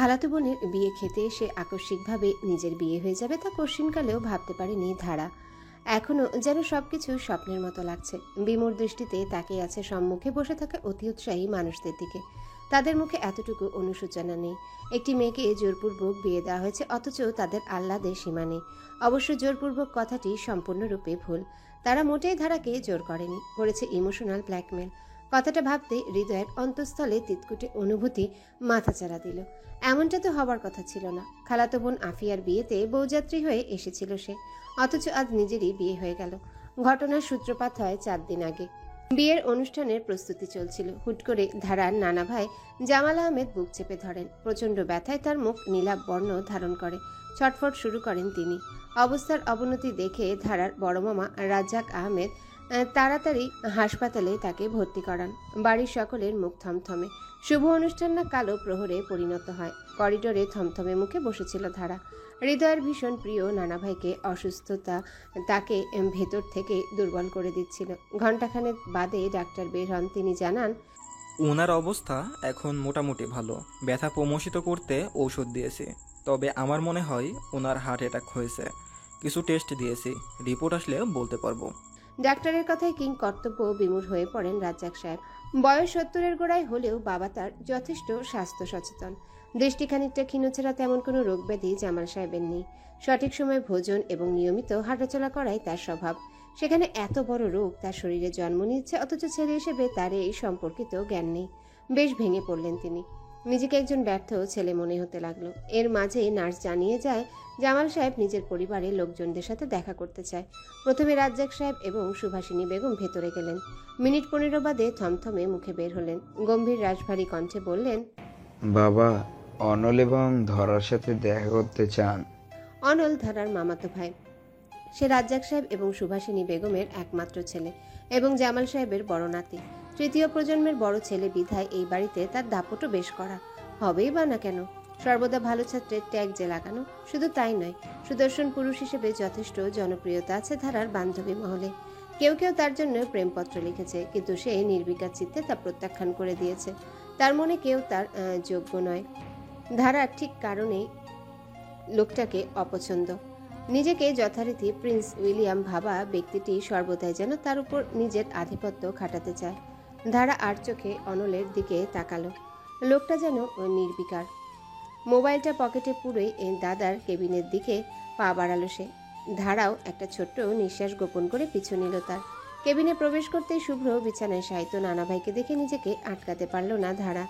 খালাতো বোনের বিয়ে খেতে এসে আকস্মিকভাবে নিজের বিয়ে হয়ে যাবে তা কশ্চিনকালেও ভাবতে পারেনি ধারা। এখনো যেন সবকিছু স্বপ্নের মতো লাগছে। বিমূঢ় দৃষ্টিতে তাকিয়ে আছে সম্মুখে বসে থাকা অতি উৎসাহী মানুষদের দিকে। তাদের মুখে এতটুকু অনুশোচনা নেই। একটি মেয়েকে জোরপূর্বক বিয়ে দেওয়া হয়েছে, অথচ তাদের আহ্লাদের সীমা নেই। অবশ্য জোরপূর্বক কথাটি সম্পূর্ণরূপে ভুল। তারা মোটেই ধারাকে জোর করেছে ইমোশনাল ব্ল্যাকমেল। কথাটা ভাবতে হৃদয়ের অন্তঃস্থলে তিতকুটে অনুভূতি মাথাচাড়া দিল। এমনটা তো হবার কথা ছিল না। খালাতো বোন আফিয়ার বিয়েতে বৌযাত্রী হয়ে এসেছিল সে, অথচ আজ নিজেরই বিয়ে হয়ে গেল। ঘটনার সূত্রপাত হয় 4 দিন আগে। বিয়ের অনুষ্ঠানের প্রস্তুতি চলছিল। হুট করে ধারার নানা ভাই জামাল আহমেদ বুক চেপে ধরেন। প্রচণ্ড ব্যথায় তার মুখ নীলাভ বর্ণ ধারণ করে। ছটফট শুরু করেন তিনি। অবস্থার অবনতি দেখে ধারার বড় মামা রাজ্জাক আহমেদ তাড়াতাড়ি হাসপাতালে তাকে ভর্তি করান। বাড়ির সকলের মুখ থমথমে। শুভ অনুষ্ঠান না কালো প্রহরে পরিণত হয়। করিডোরে থমথমে মুখে বসেছিল ধারা। হৃদয়ের ভীষণ প্রিয় নানা ভাইকে অসুস্থতা তাকে ভেতর থেকে দুর্বল করে দিচ্ছিল। ঘণ্টাখানেক বাদে ডাক্তার বের হন। তিনি জানান, ওনার অবস্থা এখন মোটামুটি ভালো। ব্যথা প্রমোষিত করতে ঔষধ দিয়েছি, তবে আমার মনে হয় ওনার হার্ট অ্যাটাক হয়েছে। কিছু টেস্ট দিয়েছি, রিপোর্ট আসলে বলতে পারবো। ডাক্তারের কথায় কিং কর্তব্য বিমূঢ় হয়ে পড়েন রাজ্জাক সাহেব। বয়স 70-এর গোড়ায় হলেও বাবা তার যথেষ্ট স্বাস্থ্য সচেতন। দৃষ্টি খানিকটা ক্ষীণ ছাড়া তেমন কোনো রোগ ব্যাধি জামাল সাহেবের নেই। সঠিক সময়ে ভোজন এবং নিয়মিত হাঁটাচলা করাই তার স্বভাব। সেখানে এত বড় রোগ তার শরীরে জন্ম নিচ্ছে, অথচ ছেলে হিসেবে তার এই সম্পর্কিত জ্ঞান নেই। বেশ ভেঙে পড়লেন তিনি। নিজেকে একজন ব্যর্থ ছেলে মনে হতে লাগলো। এর মাঝে নার্স জানিয়ে যায় জামাল সাহেব নিজের পরিবারের লোকজনদের সাথে দেখা করতে চায়। প্রথমে রাজ্জাক সাহেব এবং সুভাষিনী বেগম ভেতরে গেলেন। মিনিট 15 বাদে থমথমে মুখে বের হলেন। গম্ভীর রাশভারী কণ্ঠে বললেন, বাবা, অনল এবং ধরার সাথে দেখা করতে চান। অনল ধারার মামাতো ভাই। সে রাজ্জাক সাহেব এবং সুভাষিনী বেগমের একমাত্র ছেলে এবং জামাল সাহেবের বড় নাতি। তৃতীয় প্রজন্মের বড় ছেলে বিধায় এই বাড়িতে তার দাপটও বেশ করা। হবেই বা না কেন? সর্বদা ভালো ছাত্রের ট্যাগ যে লাগানো। শুধু তাই নয়, সুদর্শন পুরুষ হিসেবে যথেষ্ট জনপ্রিয়তা আছে ধারার বান্ধবী মহলে। কেউ কেউ তার জন্য প্রেমপত্র লিখেছে, কিন্তু সে নির্বিকার চিত্তে তা প্রত্যাখ্যান করে দিয়েছে। তার মনে কেউ তার যোগ্য নয়। ধারার ঠিক কারণেই লোকটাকে অপছন্দ। নিজেকে যথারীতি প্রিন্স উইলিয়াম ভাবা ব্যক্তিটি সর্বদাই যেন তার উপর নিজের আধিপত্য খাটাতে চায়। ধারা আর চোখে অনলের দিকে তাকালো। লোকটা যেন নির্বিকার। মোবাইলটা পকেটে পুরে দাদার কেবিনের দিকে পা বাড়ালো সে। ধারাও একটা ছোট্ট নিঃশ্বাস গোপন করে পিছু নিল তার। কেবিনে প্রবেশ করতেই শুভ্র বিছানায় শায়িত নানা ভাইকে দেখে নিজেকে আটকাতে পারল না ধারা।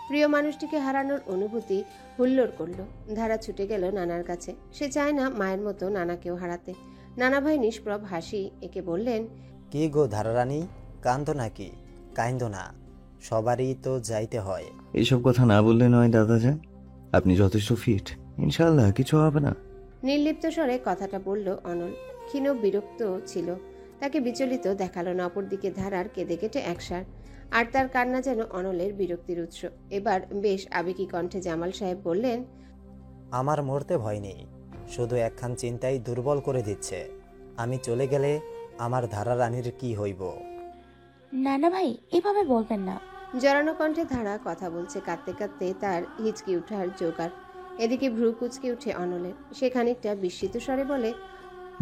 প্রিয় মানুষটিকে হারানোর অনুভূতি হুল্লোড় করল। ধারা ছুটে গেল নানার কাছে। সে চায় না মায়ের মতো নানাকেও হারাতে। নানা ভাই নিষ্প্রভ হাসি একে বললেন, কি গো ধারারানী, কান্দো নাকি? কান্দো না, সবারই তো যাইতে হয়। এইসব কথা না বললে নয় দাদাজান, আপনি যথেষ্ট ফিট, ইনশাআল্লাহ কিছু হবে না। নির্লিপ্ত স্বরে কথাটা বলল অনল। ক্ষীণ বিরক্ত ছিল। তাকে বিচলিত দেখালো না। অপরদিকে ধারার কেঁদে কেটে একসার। আর তার কান্না যেন অনলের বিরক্তির উৎস। এবার বেশ আবেগী কণ্ঠে জামাল সাহেব বললেন, আমার মরতে ভয় নেই, শুধু একখান চিন্তাই দুর্বল করে দিচ্ছে। আমি চলে গেলে আমার ধারারানীর কি হইব? নানা ভাই, এভাবে বলবেন না। জড়ানো কণ্ঠে ধারা কথা বলছে। কাঁদতে কাঁদতে তার হিচকি উঠার জোগাড়। এদিকে ভ্রু কুচকে উঠে অনলের। সে খানিকটা বিস্মিত স্বরে বলে,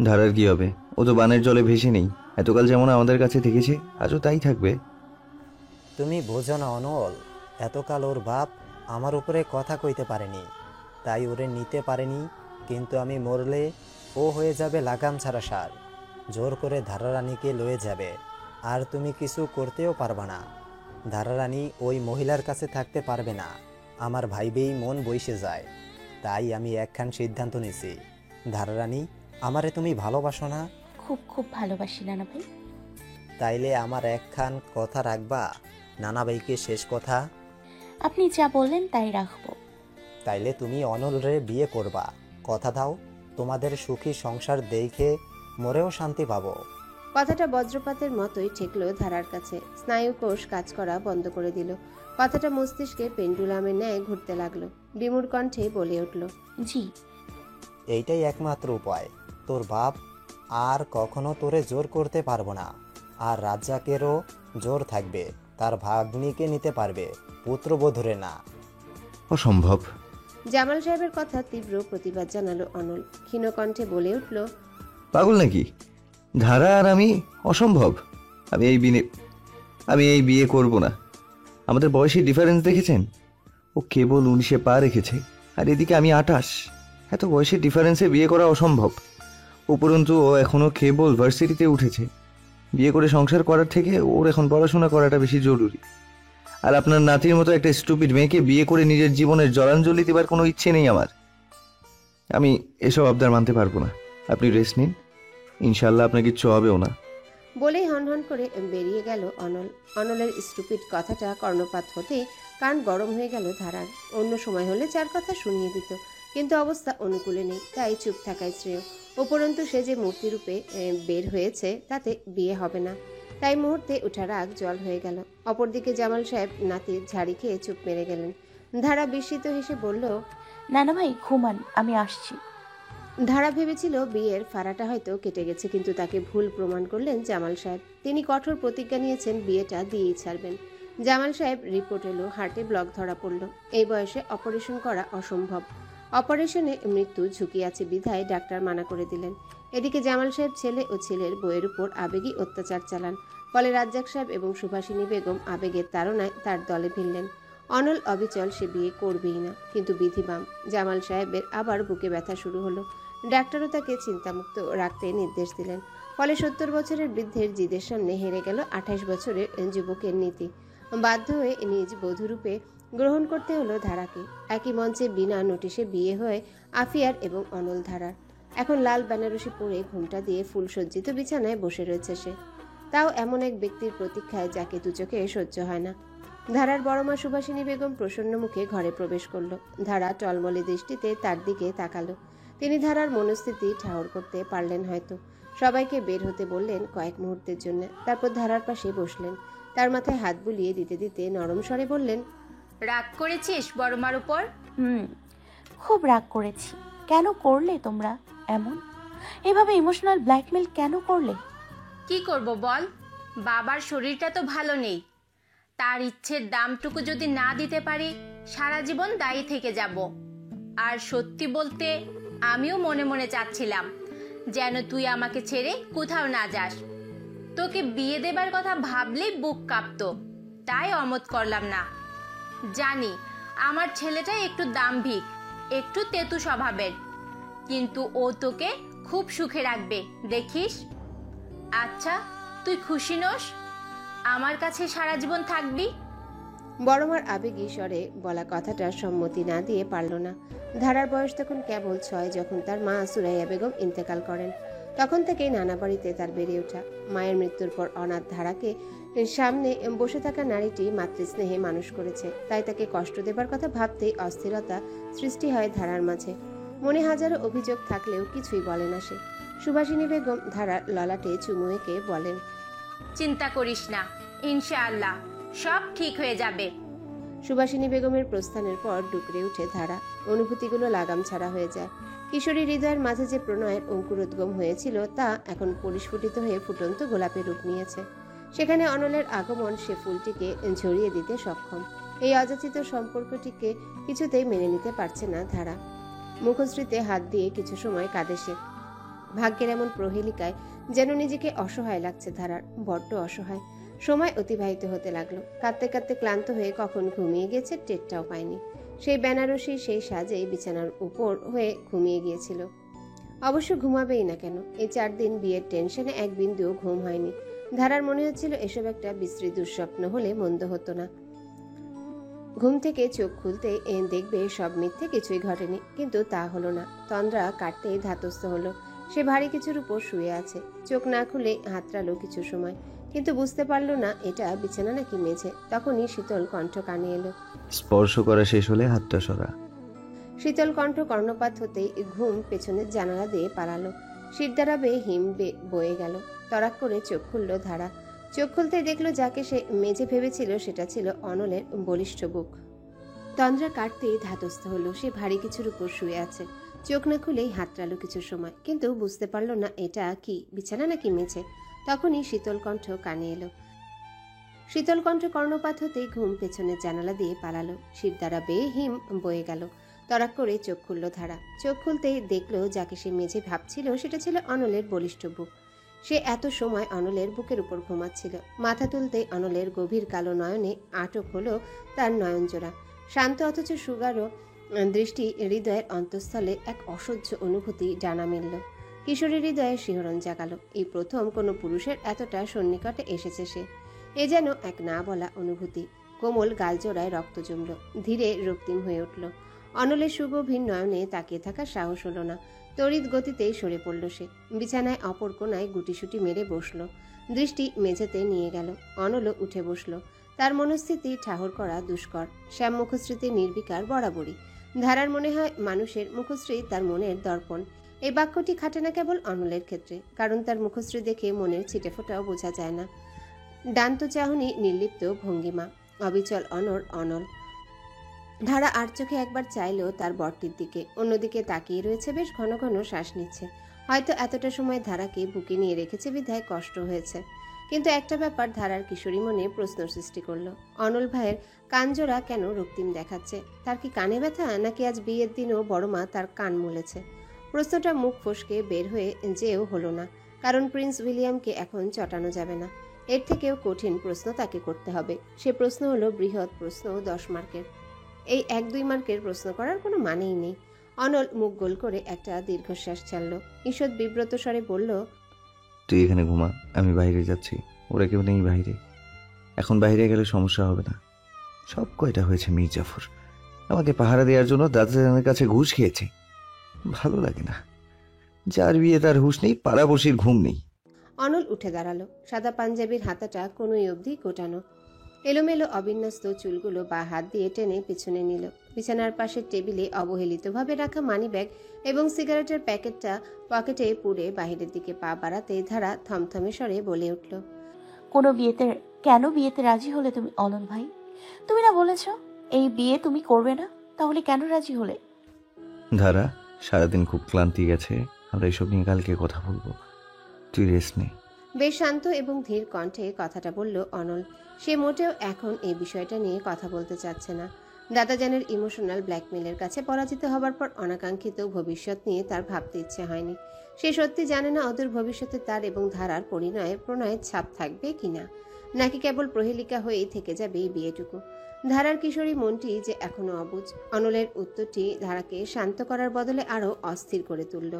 ধারার কি হবে? ও তো বানের জলে ভেসে নেই। এতকাল যেমন আমাদের কাছে থেকেছে, আজও তাই থাকবে। তুমি বোঝো না অনল, এতকাল ওর বাপ আমার উপরে কথা কইতে পারেনি, তাই ওরে নিতে পারেনি। কিন্তু আমি মরলে ও হয়ে যাবে লাগাম ছাড়া সার। জোর করে ধারারানীকে লয়ে যাবে, আর তুমি কিছু করতেও পারবা না। ধারারানী ওই মহিলার কাছে থাকতে পারবে না। আমার ভাইবেই মন বইসে যায়। তাই আমি একখান সিদ্ধান্ত নিছি। ধারারানী, আমারে তুমি ভালোবাসো না? খুব খুব ভালোবাসি নানা ভাই। তাইলে আমার একখান কথা রাখবা? নানা ভাইকে শেষ কথা। আপনি যা বললেন তাই রাখবো। তাইলে তুমি অনলরে বিয়ে করবা, কথা দাও। তোমাদের সুখী সংসার দেখে মরেও শান্তি পাবো। কথাটা বজ্রপাতের মতোই ঠেকল ধারার কাছে। স্নায়ুকোষ কাজ করা বন্ধ করে দিল। কথাটা মস্তিষ্কে পেন্ডুলামের ন্যায় ঘুরতে লাগলো। বিমূঢ় কণ্ঠে বলে উঠল, জি। এইটাই একমাত্র উপায়। তোর বাপ আর কখনো তোরে জোর করতে পারবো না। আর রাজ্জাকেরও জোর থাকবে, তার ভাগ্নিকে নিতে পারবে, পুত্রবধূরে না। অসম্ভব। জামাল সাহেবের কথা তীব্র প্রতিবাদ জানালো অনল। ক্ষীণ কণ্ঠে বলে উঠল, পাগল নাকি? ধারা আর আমি অসম্ভব। আমি এই বিয়ে করব না। আমাদের বয়সের ডিফারেন্স দেখেছেন? ও কেবল 19-এ পা রেখেছে, আর এদিকে আমি 28। এত বয়সের ডিফারেন্সে বিয়ে করা অসম্ভব। উপরন্তু ও এখনো কেবল ভার্সিটিতে উঠেছে। বিয়ে করে সংসার করার থেকে ওর এখন পড়াশোনা করাটা বেশি জরুরি। আর আপনার নাতির মতো একটা স্টুপিড মেয়েকে বিয়ে করে নিজের জীবনের জলাঞ্জলি দেবার কোনো ইচ্ছে নেই আমার। আমি এসব আবদার মানতে পারবো না। আপনি রেস্ট নিন, ইনশাল্লাহ আপনার কিচ্ছু হবেও না। বলেই হনহন করে বেরিয়ে গেল অনল। অনলের স্টুপিড কথাটা কর্ণপাত হতে কান গরম হয়ে গেল ধারার। অন্য সময় হলে চার কথা শুনিয়ে দিত, কিন্তু অবস্থা অনুকূলে নেই, তাই চুপ থাকাই শ্রেয়। উপরন্তু সে যে মূর্তিরূপে বের হয়েছে তাতে বিয়ে হবে না, তাই মুহূর্তে উঠা রাগ জল হয়ে গেল। অপরদিকে জামাল সাহেব নাতির ঝাড়ি খেয়ে চুপ মেরে গেলেন। ধারা বিস্মিত হেসে বলল, নানা ভাই ঘুমান, আমি আসছি। ধারা ভেবেছিল বিয়ের ফাড়াটা হয়তো কেটে গেছে, কিন্তু তাকে ভুল প্রমাণ করলেন জামাল সাহেব। তিনি কঠোর প্রতিজ্ঞা নিয়েছেন বিয়েটা দিয়েই ছাড়বেন। জামাল সাহেব রিপোর্ট এলো, হার্টে ব্লক ধরা পড়ল। এই বয়সে অপারেশন করা অসম্ভব। অপারেশনে মৃত্যু ঝুঁকি আছে বিধায় ডাক্তার মানা করে দিলেন। এদিকে জামাল সাহেব ছেলে ও ছেলের বইয়ের উপর আবেগী অত্যাচার চালান। ফলে রাজ্জাক সাহেব এবং সুভাষিনী বেগম আবেগের তাড়নায় তার দলে ভিড়লেন। অনল অবিচল, সে বিয়ে করবেই না। কিন্তু বিধিবাম জামাল সাহেবের আবার বুকে ব্যথা শুরু হলো। ডাক্তারও তাকে চিন্তামুক্ত রাখতে নির্দেশ দিলেন। ফলে 70 বছরের বৃদ্ধের জিদের সামনে হেরে গেল 28 বছরের যুবকের নীতি। বাধ্য হয়ে নিজ বধূরূপে গ্রহণ করতে হলো ধারাকে। একই মঞ্চে বিনা নোটিশে বিয়ে হয়ে আফিয়ার এবং অনল ধারার। এখন লাল বেনারসি পরে ঘুমটা দিয়ে ফুলসজ্জিত বিছানায় বসে রয়েছে সে, তাও এমন এক ব্যক্তির প্রতীক্ষায় যাকে দুচোখে সহ্য হয় না। ধারার বড়মা সুভাষিনী বেগম প্রসন্ন মুখে ঘরে প্রবেশ করলো। ধারা টলমলে দৃষ্টিতে তার দিকে তাকালো। তিনি ধারার মনস্থিতি ঠাহর করতে পারলেন হয়তো। সবাইকে বের হতে বললেন কয়েক মুহূর্তের জন্য, তারপর ধারার পাশে বসলেন। তার মাথায় হাত বুলিয়ে দিতে দিতে নরম স্বরে বললেন, রাগ করেছিস বড়মার উপর? খুব রাগ করেছি। কেন করলে তোমরা এমন? এভাবে ইমোশনাল ব্ল্যাকমেল কেন করলে? কি করব বল, বাবার শরীরটা তো ভালো নেই। তার ইচ্ছের দামটুকু যদি না দিতে পারি, সারা জীবন দায়ী থেকে যাব। আর সত্যি বলতে আমিও মনে মনে চাচ্ছিলাম যেন তুই আমাকে ছেড়ে কোথাও না যাস। তোকে বিয়ে দেবার কথা ভাবলেই বুক কাঁপতো, তাই অমত করলাম না। জানি আমার ছেলেটা একটু দাম্ভিক, একটু তেতু স্বভাবের, কিন্তু ও তোকে খুব সুখে রাখবে, দেখিস। আচ্ছা, তুই খুশি নোস? আমার কাছে সারা জীবন থাকবি? বড়মার আবেগী স্বরে বলা কথাটা সম্মতি না দিয়ে পারল না। ধারার বয়স তখন কেবল 6 যখন তার মা সুরাইয়া বেগম ইন্তেকাল করেন। তখন থেকেই নানা বাড়িতে তার বেড়ে ওঠা। মায়ের মৃত্যুর পর অনাথ ধারাকে সামনে বসে থাকা নারীটি মাতৃস্নেহে মানুষ করেছে, তাই তাকে কষ্ট দেবার কথা ভাবতেই অস্থিরতা সৃষ্টি হয় ধারার মাঝে। মনে হাজারো অভিযোগ থাকলেও কিছুই বলে না সে। সুভাষিনী বেগম ধারার ললাটে চুমু এঁকে বলেন, চিন্তা করিস না, ইনশাআল্লাহ সব ঠিক হয়ে যাবে। সুভাষিনী বেগমের প্রস্থানের পর ডুকরে উঠে ধারা। অনুভূতিগুলো লাগাম ছাড়া হয়ে যায়। কিশোরী হৃদয়ের মাঝে যে প্রণয়ের অঙ্কুরোদ্গম হয়েছিল তা এখন পরিস্ফুটিত হয়ে ফুটন্ত গোলাপে রূপ নিয়েছে। সেখানে অনলের আগমন সে ফুলটিকে ঝরিয়ে দিতে সক্ষম। এই অযাচিত সম্পর্কটিকে কিছুতেই মেনে নিতে পারছে না ধারা। মুখশ্রীতে হাত দিয়ে কিছু সময় কাঁদে সে। ভাগ্যের এমন প্রহেলিকায় যেন নিজেকে অসহায় লাগছে ধারার, বড্ড অসহায়। সময় অতিবাহিত হতে লাগলো। কাঁদতে কাঁদতে ক্লান্ত হয়ে কখন ঘুমিয়ে গেছে টেরটাও পায়নি। সেই বেনারসি সেই সাজেই বিছানার উপর হয়ে ঘুমিয়ে গিয়েছিল। অবশ্য ঘুমাবেই না কেন, এই 4 দিন বিয়ের টেনশনে এক বিন্দুও ঘুম হয়নি। ধারার মনে হচ্ছিল এসব একটা বিশ্রী দুঃস্বপ্ন হলে মন্দ হতো না। ঘুম থেকে চোখ খুলতে দেখবে সব মিথ্যে, কিছুই ঘটেনি। কিন্তু তা হলো না। তন্দ্রা কাটতে ধাতস্থ হলো। সে ভারী কিছুর উপর শুয়ে আছে। চোখ না খুলে হাতড়ালো কিছু সময়, কিন্তু বুঝতে পারল না এটা বিছানা নাকি মেঝে। তখনই শীতল কণ্ঠ কানে এলো। স্পর্শ করা শেষ হলে হাতটা সরা। শীতল কণ্ঠ কর্ণপাত হতেই ঘুম পেছনের জানালা দিয়ে পালালো। শিরদাঁড়া বেয়ে হিম বয়ে গেল। তড়াক করে চোখ খুলল ধারা। চোখ খুলতে দেখলো যাকে সে মেঝে ভেবেছিল সেটা ছিল অনলের বলিষ্ঠ বুক। তন্দ্রা কাটতেই ধাতস্থ হলো। সে ভারী কিছুর উপর শুয়ে আছে। চোখ না খুলেই হাতড়ালো কিছু সময়, কিন্তু বুঝতে পারল না এটা কি বিছানা নাকি মেঝে। তখনই শীতল কণ্ঠ কানে এলো। শীতল কণ্ঠ কর্ণপাত হতেই ঘুম পেছনের জানালা দিয়ে পালালো। শিরদাঁড়া বেয়ে হিম বয়ে গেল। তড়াক করে চোখ খুলল ধারা। চোখ খুলতেই দেখলো যাকে সে মেঝে ভাবছিল সেটা ছিল অনলের বলিষ্ঠ বুক। সে এত সময় অনলের বুকের উপর ঘুমাচ্ছিল। মাথা তুলতেই অনলের গভীর কালো নয়নে আটক হলো তার নয়নজোড়া। শান্ত অথচ সুগারও দৃষ্টি হৃদয়ের অন্তঃস্থলে এক অসহ্য অনুভূতি ডানা মেলল। কিশোরীর হৃদয়ে শিহরণ জাগালো। এই প্রথম কোনো পুরুষের এতটা সন্নিকটে এসেছে সে। এ যেন এক না বলা অনুভূতি। কোমল গালজোড়ায় রক্ত জমল, ধীরে রক্তিম হয়ে উঠল। অনলের সুগভীর নয়নে তাকিয়ে থাকার সাহস হলো না। তড়িৎ গতিতেই সরে পড়ল সে। বিছানায় অপর কোনায় গুটিসুটি মেরে বসল। দৃষ্টি মেঝেতে নিয়ে গেল। অনলও উঠে বসল। তার মনস্থিতি ঠাহর করা দুষ্কর। শ্যাম মুখশ্রীতে নির্বিকার বরাবরই। ধারার মনে হয় মানুষের মুখশ্রী তার মনের দর্পণ। এই বাক্যটি খাটে না কেবল অনলের ক্ষেত্রে, কারণ তার মুখশ্রী দেখে মনের ছিটেফোঁটাও বোঝা যায় না। ডান্ত চাহনি, নির্লিপ্ত ভঙ্গিমা, অবিচল অনল। ধারা আর চোখে একবার চাইলো তার বরটির দিকে। অন্যদিকে তাকিয়ে রয়েছে, বেশ ঘন ঘন শ্বাস নিচ্ছে। হয়তো এতটা সময় ধারাকে বুকে নিয়ে রেখেছে বিধায় কষ্ট হয়েছে। কিন্তু একটা ব্যাপার ধারার কিশোরী মনে প্রশ্ন সৃষ্টি করলো। অনল ভাইয়ের কানজোড়া কেন রক্তিম দেখাচ্ছে? তার কি কানে ব্যথা, নাকি আজ বিয়ের দিনও বড় মা তার কান মলেছে? প্রশ্নটা মুখ ফসকে বের হয়ে যেও হলো না, কারণ প্রিন্স উইলিয়ামকে এখন চটানো যাবে না। এর থেকেও কঠিন প্রশ্ন তাকে করতে হবে। সে প্রশ্ন হলো বৃহৎ প্রশ্ন, 10 মার্কের। এই 1-2 মার্কের প্রশ্ন করার কোনো মানেই নেই। অনল মুখ গোল করে একটা দীর্ঘশ্বাস ছাড়ল। ঈষৎ বিব্রত স্বরে বলল, তুই এখানে ঘুমা, আমি বাইরে যাচ্ছি। ওরা কেউ নেই বাইরে। এখন বাইরে গেলে সমস্যা হবে না। সব কয়টা হয়েছে মির্জাফর। আমাকে পাহারা দেওয়ার জন্য দাদাজানের কাছে ঘুষ খেয়েছে। ভালো লাগে না। যার বিয়ে তার হুঁশ নেই, পাড়াপড়শির ঘুম নেই। অনল উঠে দাঁড়ালো। সাদা পাঞ্জাবির হাতাটা কোনোই অবধি গোটানো। এলোমেলো অবিন্যস্ত চুলগুলো বা হাত দিয়ে টেনে পিছনে নিল। বিছানার পাশের টেবিলে অবহেলিতভাবে রাখা মানিব্যাগ এবং সিগারেটের প্যাকেটটা পকেটে পুড়ে বাহিরের দিকে পা বাড়াতে ধারা থমথমে স্বরে বলে উঠল, কেন বিয়েতে রাজি হলে তুমি অনল ভাই? তুমি না বলেছ এই বিয়ে তুমি করবে না, তাহলে কেন রাজি হলে? ধারা, সারাদিন খুব ক্লান্তি গেছে। আমরা এসব নিয়ে কালকে কথা বলবো। তুই রেস্ট নে। বেশ শান্ত এবং ধীর কণ্ঠে কথাটা বলল অনল। সে মোটেও এখন এই বিষয়টা নিয়ে কথা বলতে চাচ্ছে না। দাদাজানের ইমোশনাল ব্ল্যাকমেলের কাছে পরাজিত হবার পর অনাকাঙ্ক্ষিত ভবিষ্যৎ নিয়ে তার ভাবতে ইচ্ছে হয়নি। সে সত্যি জানে না অদূর ভবিষ্যতে তার এবং ধারার প্রণয়ের ছাপ থাকবে কিনা, নাকি কেবল প্রহেলিকা হয়েই থেকে যাবে এই বিয়েটুকু। ধারার কিশোরী মনটি যে এখনো অবুঝ। অনলের উত্তরটি ধারাকে শান্ত করার বদলে আরো অস্থির করে তুলল।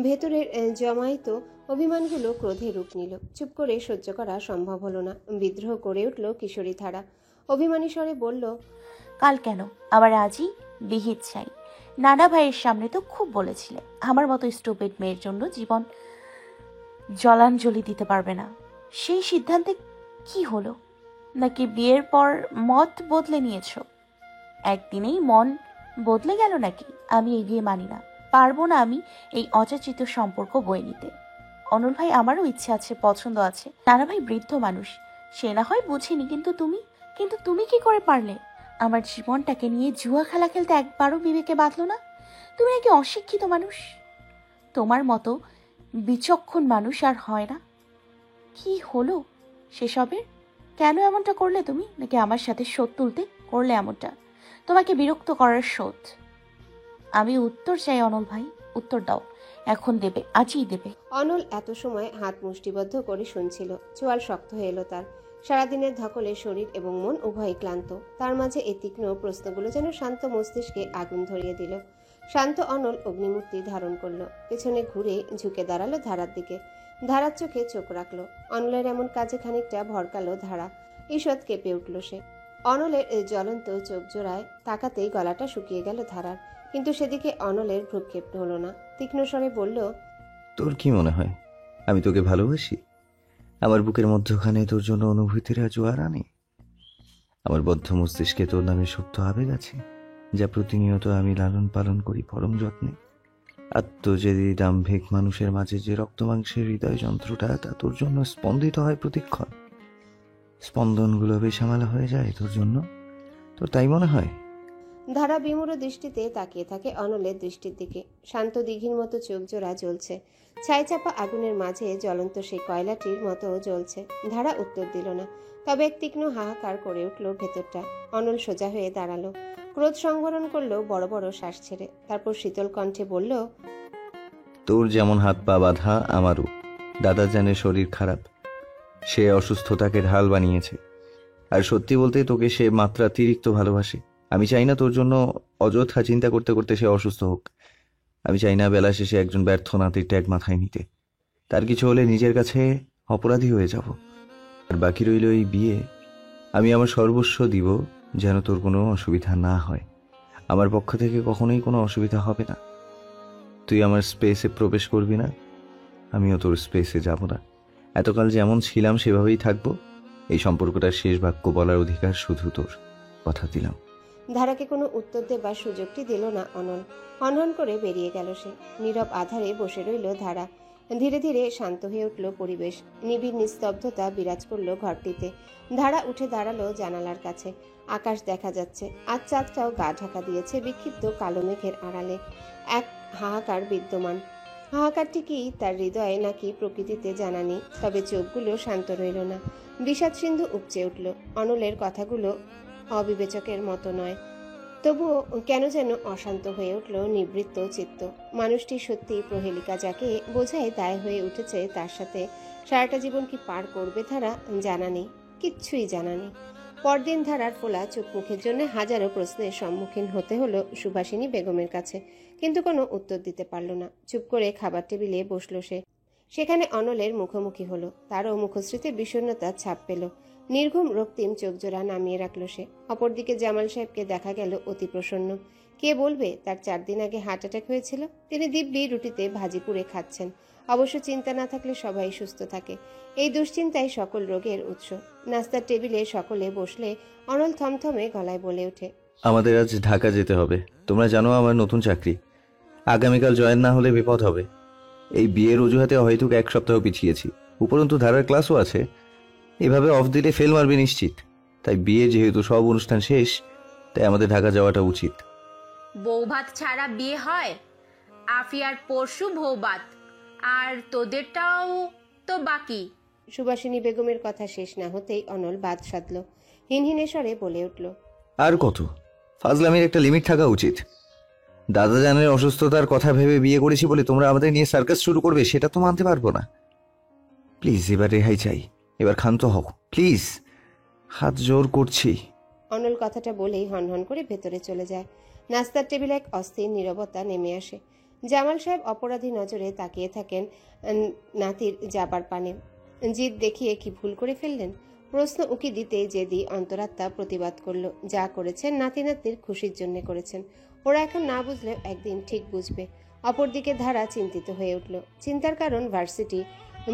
ভেতরের জমায়িত অভিমানগুলো ক্রোধে রূপ নিল। চুপ করে সহ্য করা সম্ভব হলো না। বিদ্রোহ করে উঠল কিশোরী ধারা। অভিমানী স্বরে বলল, কাল কেন, আবার আজই বিহিত চাই? নানা ভাইয়ের সামনে তো খুব বলেছিলে আমার মতো স্টুপিড মেয়ের জন্য জীবন জলাঞ্জলি দিতে পারবে না। সেই সিদ্ধান্তে কি হলো? নাকি বিয়ের পর মত বদলে নিয়েছো? একদিনেই মন বদলে গেল নাকি? আমি এই বিয়ে মানি না, পারবো না আমি এই অযাচিত সম্পর্ক বয়ে নিতে। অনল ভাই, আমারও ইচ্ছে আছে, পছন্দ আছে। নানা ভাই বৃদ্ধ মানুষ, সে না হয় বুঝিনি, কিন্তু তুমি কি করে পারলে? আমার জীবনটাকে নিয়ে জুয়া খেলা খেলতে একবারও বিবেকে বাঁধলো না? তুমি নাকি অশিক্ষিত মানুষ? তোমার মতো বিচক্ষণ মানুষ আর হয় না। কি হলো সেসবের? কেন এমনটা করলে তুমি? নাকি আমার সাথে শোধ তুলতে করলে এমনটা? তোমাকে বিরক্ত করার শোধ। আমি উত্তর চাই অনল ভাই, উত্তর দাও। এখন দেবে, আজই দেবে। অনল এত সময় হাত মুষ্টিবদ্ধ করে শুনছিল। চোয়াল শক্ত হয়ে এলো তার। সারাদিনের ধকলে শরীর এবং মন উভয়ই ক্লান্ত। তার মাঝে এই তীক্ষ্ণ প্রশ্নগুলো যেন শান্ত মস্তিষ্কে আগুন ধরিয়ে দিল। শান্ত অনল অগ্নিমূর্তি ধারণ করলো। পেছনে ঘুরে ঝুঁকে দাঁড়ালো ধারার দিকে। ধারার চোখে চোখ রাখলো। অনলের এমন কাজে খানিকটা ভরকালো ধারা। ঈষৎ কেঁপে উঠল সে। অনলের জ্বলন্ত চোখ জোড়ায় তাকাতেই গলাটা শুকিয়ে গেল ধারার। কিন্তু সেদিকে অনলের ভ্রুক্ষেপ হলো না। তীক্ষ্ণ স্বরে বলল, তোর কি মনে হয় আমি তোকে ভালোবাসি? আমার বুকের মধ্যখানে তোর জন্য অনুভূতিরা জোয়ার আনে। আমার বদ্ধ মস্তিষ্কে তোর নামে সত্য আবেগ আছে, যা প্রতিনিয়ত আমি লালন পালন করি পরম যত্নে। আত্মজেদি দাম্ভিক মানুষের মাঝে যে রক্তমাংসের হৃদয় যন্ত্রটা, তা তোর জন্য স্পন্দিত হয় প্রতিক্ষণ। স্পন্দনগুলো বেসামালা হয়ে যায় তোর জন্য। তোর তাই মনে হয়? ধারা বিমূঢ় দৃষ্টিতে তাকিয়ে থাকে অনলের দৃষ্টির দিকে। শান্ত দিঘির মতো চোখ জোড়া জ্বলছে। ছাইচাপা আগুনের মাঝে জ্বলন্ত সেই কয়লাটির মতো জ্বলছে। ধারা উত্তর দিল না। তবে এক তীক্ষ্ণ হাহাকার করে উঠল ভেতরটা। অনল সোজা হয়ে দাঁড়ালো। ক্রোধ সংবরণ করলো বড় বড় শ্বাস ছেড়ে, তারপর শীতল কণ্ঠে বলল, তোর যেমন হাত পা বাঁধা আমারও। দাদা জানে শরীর খারাপ, সে অসুস্থতাকে ঢাল বানিয়েছে। আর সত্যি বলতে তোকে সে মাত্রাতিরিক্ত ভালোবাসে। আমি চাই না তোর জন্য অযথা চিন্তা করতে করতে সে অসুস্থ হোক। আমি চাই না বেলা শেষে একজন ব্যর্থ নাতির ট্যাগ মাথায় নিতে। তার কিছু হলে নিজের কাছে অপরাধী হয়ে যাব। আর বাকি রইল এই বিয়ে। আমি আমার সর্বস্ব দিব যেন তোর কোনো অসুবিধা না হয়। আমার পক্ষ থেকে কখনোই কোনো অসুবিধা হবে না। তুই আমার স্পেসে প্রবেশ করবি না, আমিও তোর স্পেসে যাব না। এতকাল যেমন ছিলাম সেভাবেই থাকবো। এই সম্পর্কটার শেষ বাক্য বলার অধিকার শুধু তোর, কথা দিলাম। ধারাকে কোনো উত্তর দেবার সুযোগটি দিল না অনল। হনহন করে বেরিয়ে গেল সে। নীরব আধারে বসে রইল ধারা। ধীরে ধীরে শান্ত হয়ে উঠল পরিবেশ। নিবিড় নিস্তব্ধতা বিরাজ করল ঘরটিতে। ধারা উঠে দাঁড়ালো জানালার কাছে। আকাশ দেখা যাচ্ছে। আজ চাঁদটাও গা ঢাকা দিয়েছে বিক্ষিপ্ত কালো মেঘের আড়ালে। এক হাহাকার বিদ্যমান। হাহাকারটি কি তার হৃদয়ে নাকি প্রকৃতিতে জানা নেই, তবে চোখগুলো শান্ত রইল না। বিষাদ সিন্ধু উপচে উঠল। অনলের কথাগুলো অবিবেচকের মতো নয়, তবুও কেন যেন অশান্ত হয়ে উঠল নিবৃত্ত চিত্ত। মানুষটি সত্যি প্রহেলিকা, যাকে বোঝায় দায় হয়ে উঠেছে তার সাথে সারাটা জীবন কি পার করবে ধারা জানা নেই, কিচ্ছুই জানা নেই। পরদিন ধারার ফোলা চোখ মুখের জন্য হাজারো প্রশ্নের সম্মুখীন হতে হলো সুভাষিনী বেগমের কাছে, কিন্তু কোনো উত্তর দিতে পারল না। চুপ করে খাবার টেবিলে বসলো সে। সেখানে অনলের মুখোমুখি হলো। তারও মুখশ্রীতে বিষণ্ণতার ছাপ পেল। নির্ঘুম রক্তিম চোখজোড়া নামিয়ে রাখল সে। অপরদিকে জামাল সাহেবকে দেখা গেল অতি প্রসন্ন। কে বলবে তার 4 দিন আগে হার্ট অ্যাটাক হয়েছিল? তিনি দিব্যি রুটিতে ভাজি পুড়ে খাচ্ছেন। অবশ্য চিন্তা না থাকলে সবাই সুস্থ থাকে। এই দুশ্চিন্তাই সকল রোগের উৎস। নাস্তার টেবিলে সকলে বসলে অনল থমথমে গলায় বলে ওঠে, আমাদের আজ ঢাকা যেতে হবে। তোমরা জানো আমার নতুন চাকরি। আগামীকাল জয়েন না হলে বিপদ হবে। এই বিয়ের অজুহাতে হয়তো 1 সপ্তাহ পিছিয়েছি। উপরন্তু ধারার ক্লাসও আছে। এভাবে অফ দিলে ফেল মারবে নিশ্চিত। তাই বিয়ে যেহেতু সব অনুষ্ঠান শেষ, তাই আমাদের ঢাকা যাওয়াটা উচিত। বৌভাত ছাড়া বিয়ে হয়? আফিয়ার পরশু বৌভাত, আর তোদেরটাও তো বাকি। সুভাষিনী বেগমের কথা শেষ না হতেই অনল বাদ সাধল। হিনহিনে স্বরে বলে উঠল, আর কত? ফাজলামির একটা লিমিট থাকা উচিত। দাদা জানের অসুস্থতার কথা ভেবে বিয়ে করেছি বলে তোমরা আমাদের নিয়ে সার্কাস শুরু করবে, সেটা তো মানতে পারবো না। প্লিজ এবার রেহাই চাই। এবার ক্ষান্ত হও প্লিজ, হাত জোর করছি। অনল কথাটা বলেই হনহন করে ভেতরে চলে যায়। নাস্তার টেবিলে এক অস্থির নীরবতা নেমে আসে। জামাল সাহেব অপরাধী নজরে তাকিয়ে থাকেন নাতির যাবার পানে। জিদ দেখিয়ে কি ভুল করে ফেললেন? প্রশ্ন উকি দিতেই জেদি অন্তরাত্মা প্রতিবাদ করল, যা করেছেন নাতি নাতনির খুশির জন্য করেছেন। ওরা এখন না বুঝলেও একদিন ঠিক বুঝবে। অপরদিকে ধারা চিন্তিত হয়ে উঠল। চিন্তার কারণ ভার্সিটি।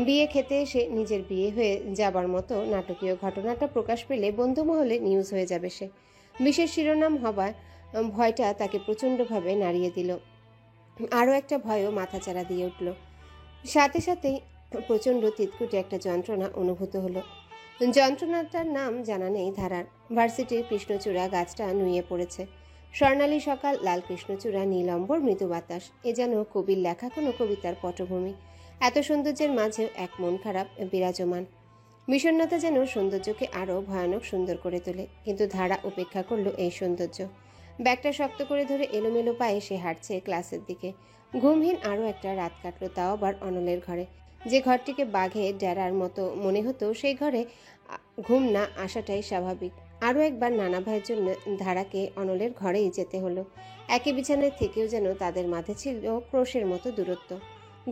বিয়ে খেতে এসে নিজের বিয়ে হয়ে যাবার মতো নাটকীয় ঘটনাটা প্রকাশ পেলে বন্ধুমহলে নিউজ হয়ে যাবে সে। বিশেষ শিরোনাম হবার ভয়টা তাকে প্রচণ্ডভাবে নাড়িয়ে দিল। আরও একটা ভয়ও মাথাচাড়া দিয়ে উঠল। সাথে সাথেই প্রচণ্ড তিতকুটে একটা যন্ত্রণা অনুভূত হলো। যন্ত্রণাটার নাম জানা নেই ধারার। ভার্সিটির কৃষ্ণচূড়া গাছটা নুয়ে পড়েছে। স্বর্ণালী সকাল, লাল কৃষ্ণচূড়া, নীলম্বর, মৃদু বাতাস। এ যেন কবির লেখা কোনো কবিতার পটভূমি। এত সৌন্দর্যের মাঝেও এক মন খারাপ বিরাজমান। বিষণ্ণতা যেন সৌন্দর্যকে আরও ভয়ানক সুন্দর করে তোলে। কিন্তু ধারা উপেক্ষা করলো এই সৌন্দর্য। ব্যাগটা শক্ত করে ধরে এলোমেলো পায়ে সে হাঁটছে ক্লাসের দিকে। ঘুমহীন আরও একটা রাত কাটলো, তাও আবার অনলের ঘরে। যে ঘরটিকে বাঘে ডেরার মতো মনে হতো, সেই ঘরে ঘুম না আসাটাই স্বাভাবিক। আরও একবার নানা ভাইয়ের জন্য ধারাকে অনলের ঘরেই যেতে হলো। একই বিছানায় থেকেও যেন তাদের মাঝে ছিল ক্রোশের মতো দূরত্ব।